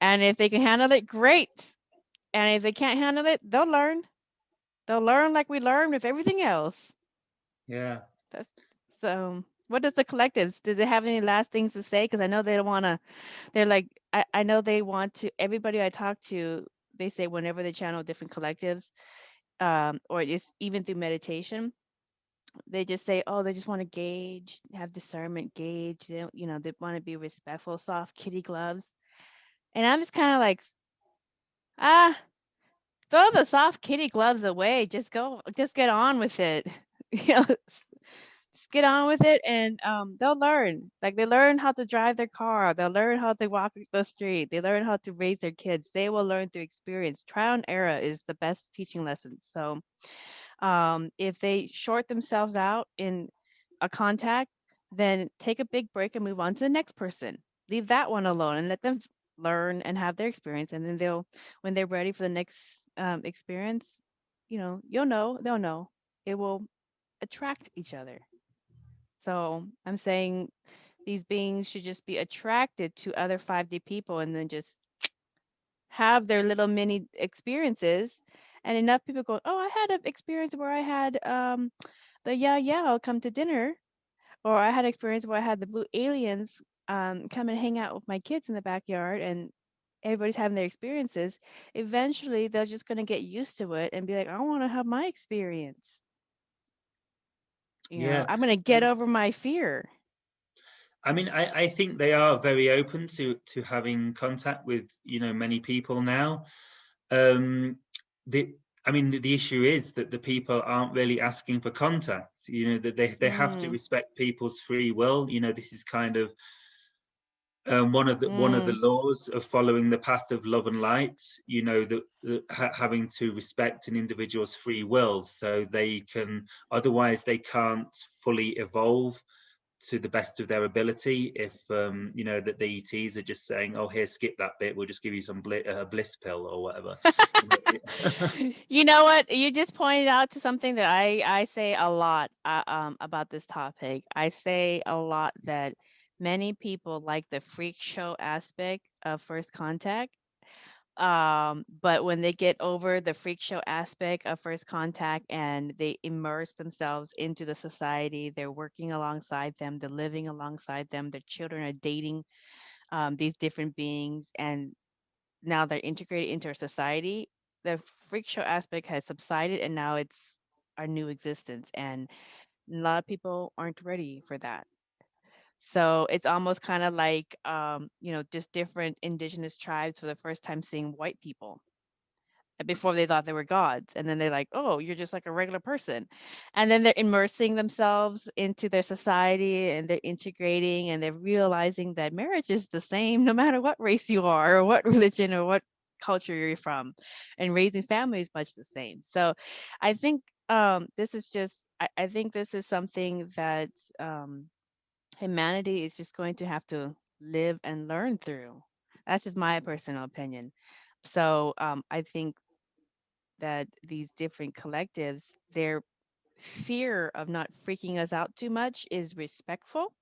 And if they can handle it, great. And if they can't handle it, they'll learn. They'll learn like we learn with everything else.
Yeah.
So What does the collectives? Does it have any last things to say? Because I know they don't want to. They're like, I know they want to. Everybody I talk to, they say whenever they channel different collectives, or just even through meditation, they just say, oh, they just want to gauge, have discernment, gauge. They, they want to be respectful, soft kitty gloves. And I'm just kind of like, ah, throw the soft kitty gloves away. Just get on with it. Just get on with it, and they'll learn. Like they learn how to drive their car, they'll learn how to walk the street, they learn how to raise their kids. They will learn through experience. Trial and error is the best teaching lesson. So if they short themselves out in a contact, then take a big break and move on to the next person. Leave that one alone and let them learn and have their experience. And then when they're ready for the next experience, you'll know, they'll know. It will attract each other. So I'm saying these beings should just be attracted to other 5D people and then just have their little mini experiences. And enough people go, oh, I had an experience where I had the Yahyel come to dinner, or I had experience where I had the blue aliens come and hang out with my kids in the backyard, and everybody's having their experiences. Eventually, they're just going to get used to it and be like, I want to have my experience.
Yeah.
I'm going to get over my fear.
I mean, I think they are very open to having contact with, many people now. The issue is that the people aren't really asking for contact. That they have to respect people's free will. This is kind of one of the laws of following the path of love and light. Having to respect an individual's free will, so they can. Otherwise, they can't fully evolve to the best of their ability. If that the ETs are just saying, oh, here, skip that bit, we'll just give you some bliss pill or whatever.
You know what, you just pointed out to something that I say a lot about this topic. I say a lot that many people like the freak show aspect of first contact, but when they get over the freak show aspect of first contact and they immerse themselves into the society, they're working alongside them, they're living alongside them, their children are dating these different beings, and now they're integrated into our society. The freak show aspect has subsided, and now it's our new existence, and a lot of people aren't ready for that. So it's almost kind of like just different indigenous tribes for the first time seeing white people before they thought they were gods, and then they're like, oh, you're just like a regular person, and then they're immersing themselves into their society, and they're integrating, and they're realizing that marriage is the same no matter what race you are or what religion or what culture you're from, and raising family is much the same. So I think this is just I think this is something that humanity is just going to have to live and learn through. That's just my personal opinion. So I think that these different collectives, their fear of not freaking us out too much is respectful,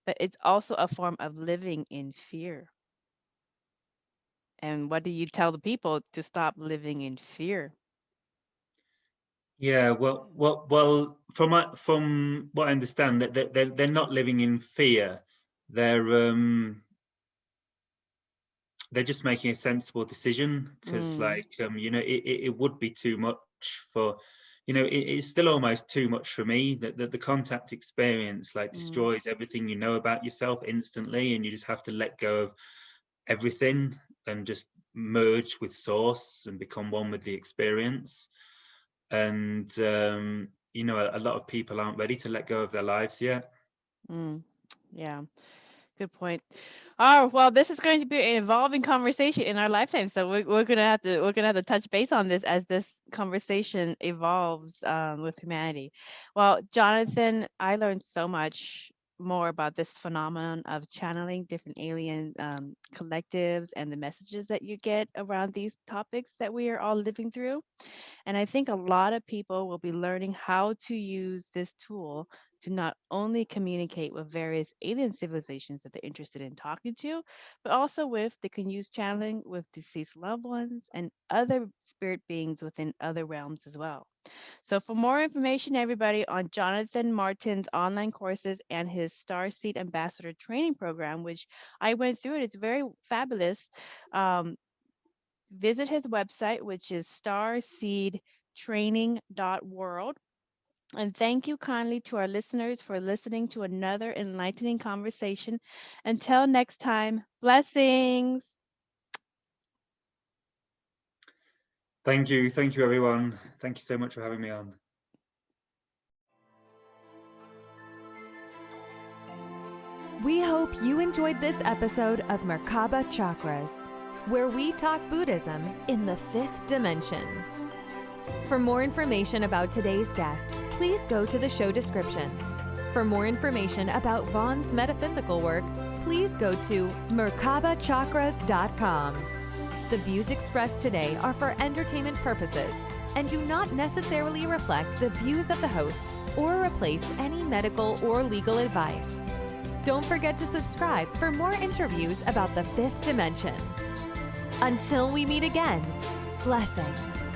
but it's also a form of living in fear. And what do you tell the people to stop living in fear?
Yeah, well. From what I understand, that they're not living in fear. They're just making a sensible decision, because it would be too much for, it's still almost too much for me, that the contact experience destroys everything you know about yourself instantly, and you just have to let go of everything and just merge with source and become one with the experience. And a lot of people aren't ready to let go of their lives yet.
Yeah. Good point. Oh, well, this is going to be an evolving conversation in our lifetime. So we're gonna have to touch base on this as this conversation evolves with humanity. Well, Jonathan, I learned so much more about this phenomenon of channeling different alien collectives and the messages that you get around these topics that we are all living through. And I think a lot of people will be learning how to use this tool to not only communicate with various alien civilizations that they're interested in talking to, but also they can use channeling with deceased loved ones and other spirit beings within other realms as well. So for more information, everybody, on Jonathan Martin's online courses and his Starseed Ambassador Training Program, which I went through it, it's very fabulous. Visit his website, which is starseedtraining.world. And thank you kindly to our listeners for listening to another enlightening conversation. Until next time, blessings.
Thank you everyone. Thank you so much for having me on.
We hope you enjoyed this episode of Merkaba Chakras, where we talk Buddhism in the 5th dimension. For more information about today's guest, please go to the show description. For more information about Vaughn's metaphysical work, please go to merkabachakras.com. The views expressed today are for entertainment purposes and do not necessarily reflect the views of the host or replace any medical or legal advice. Don't forget to subscribe for more interviews about the 5th dimension. Until we meet again, blessings.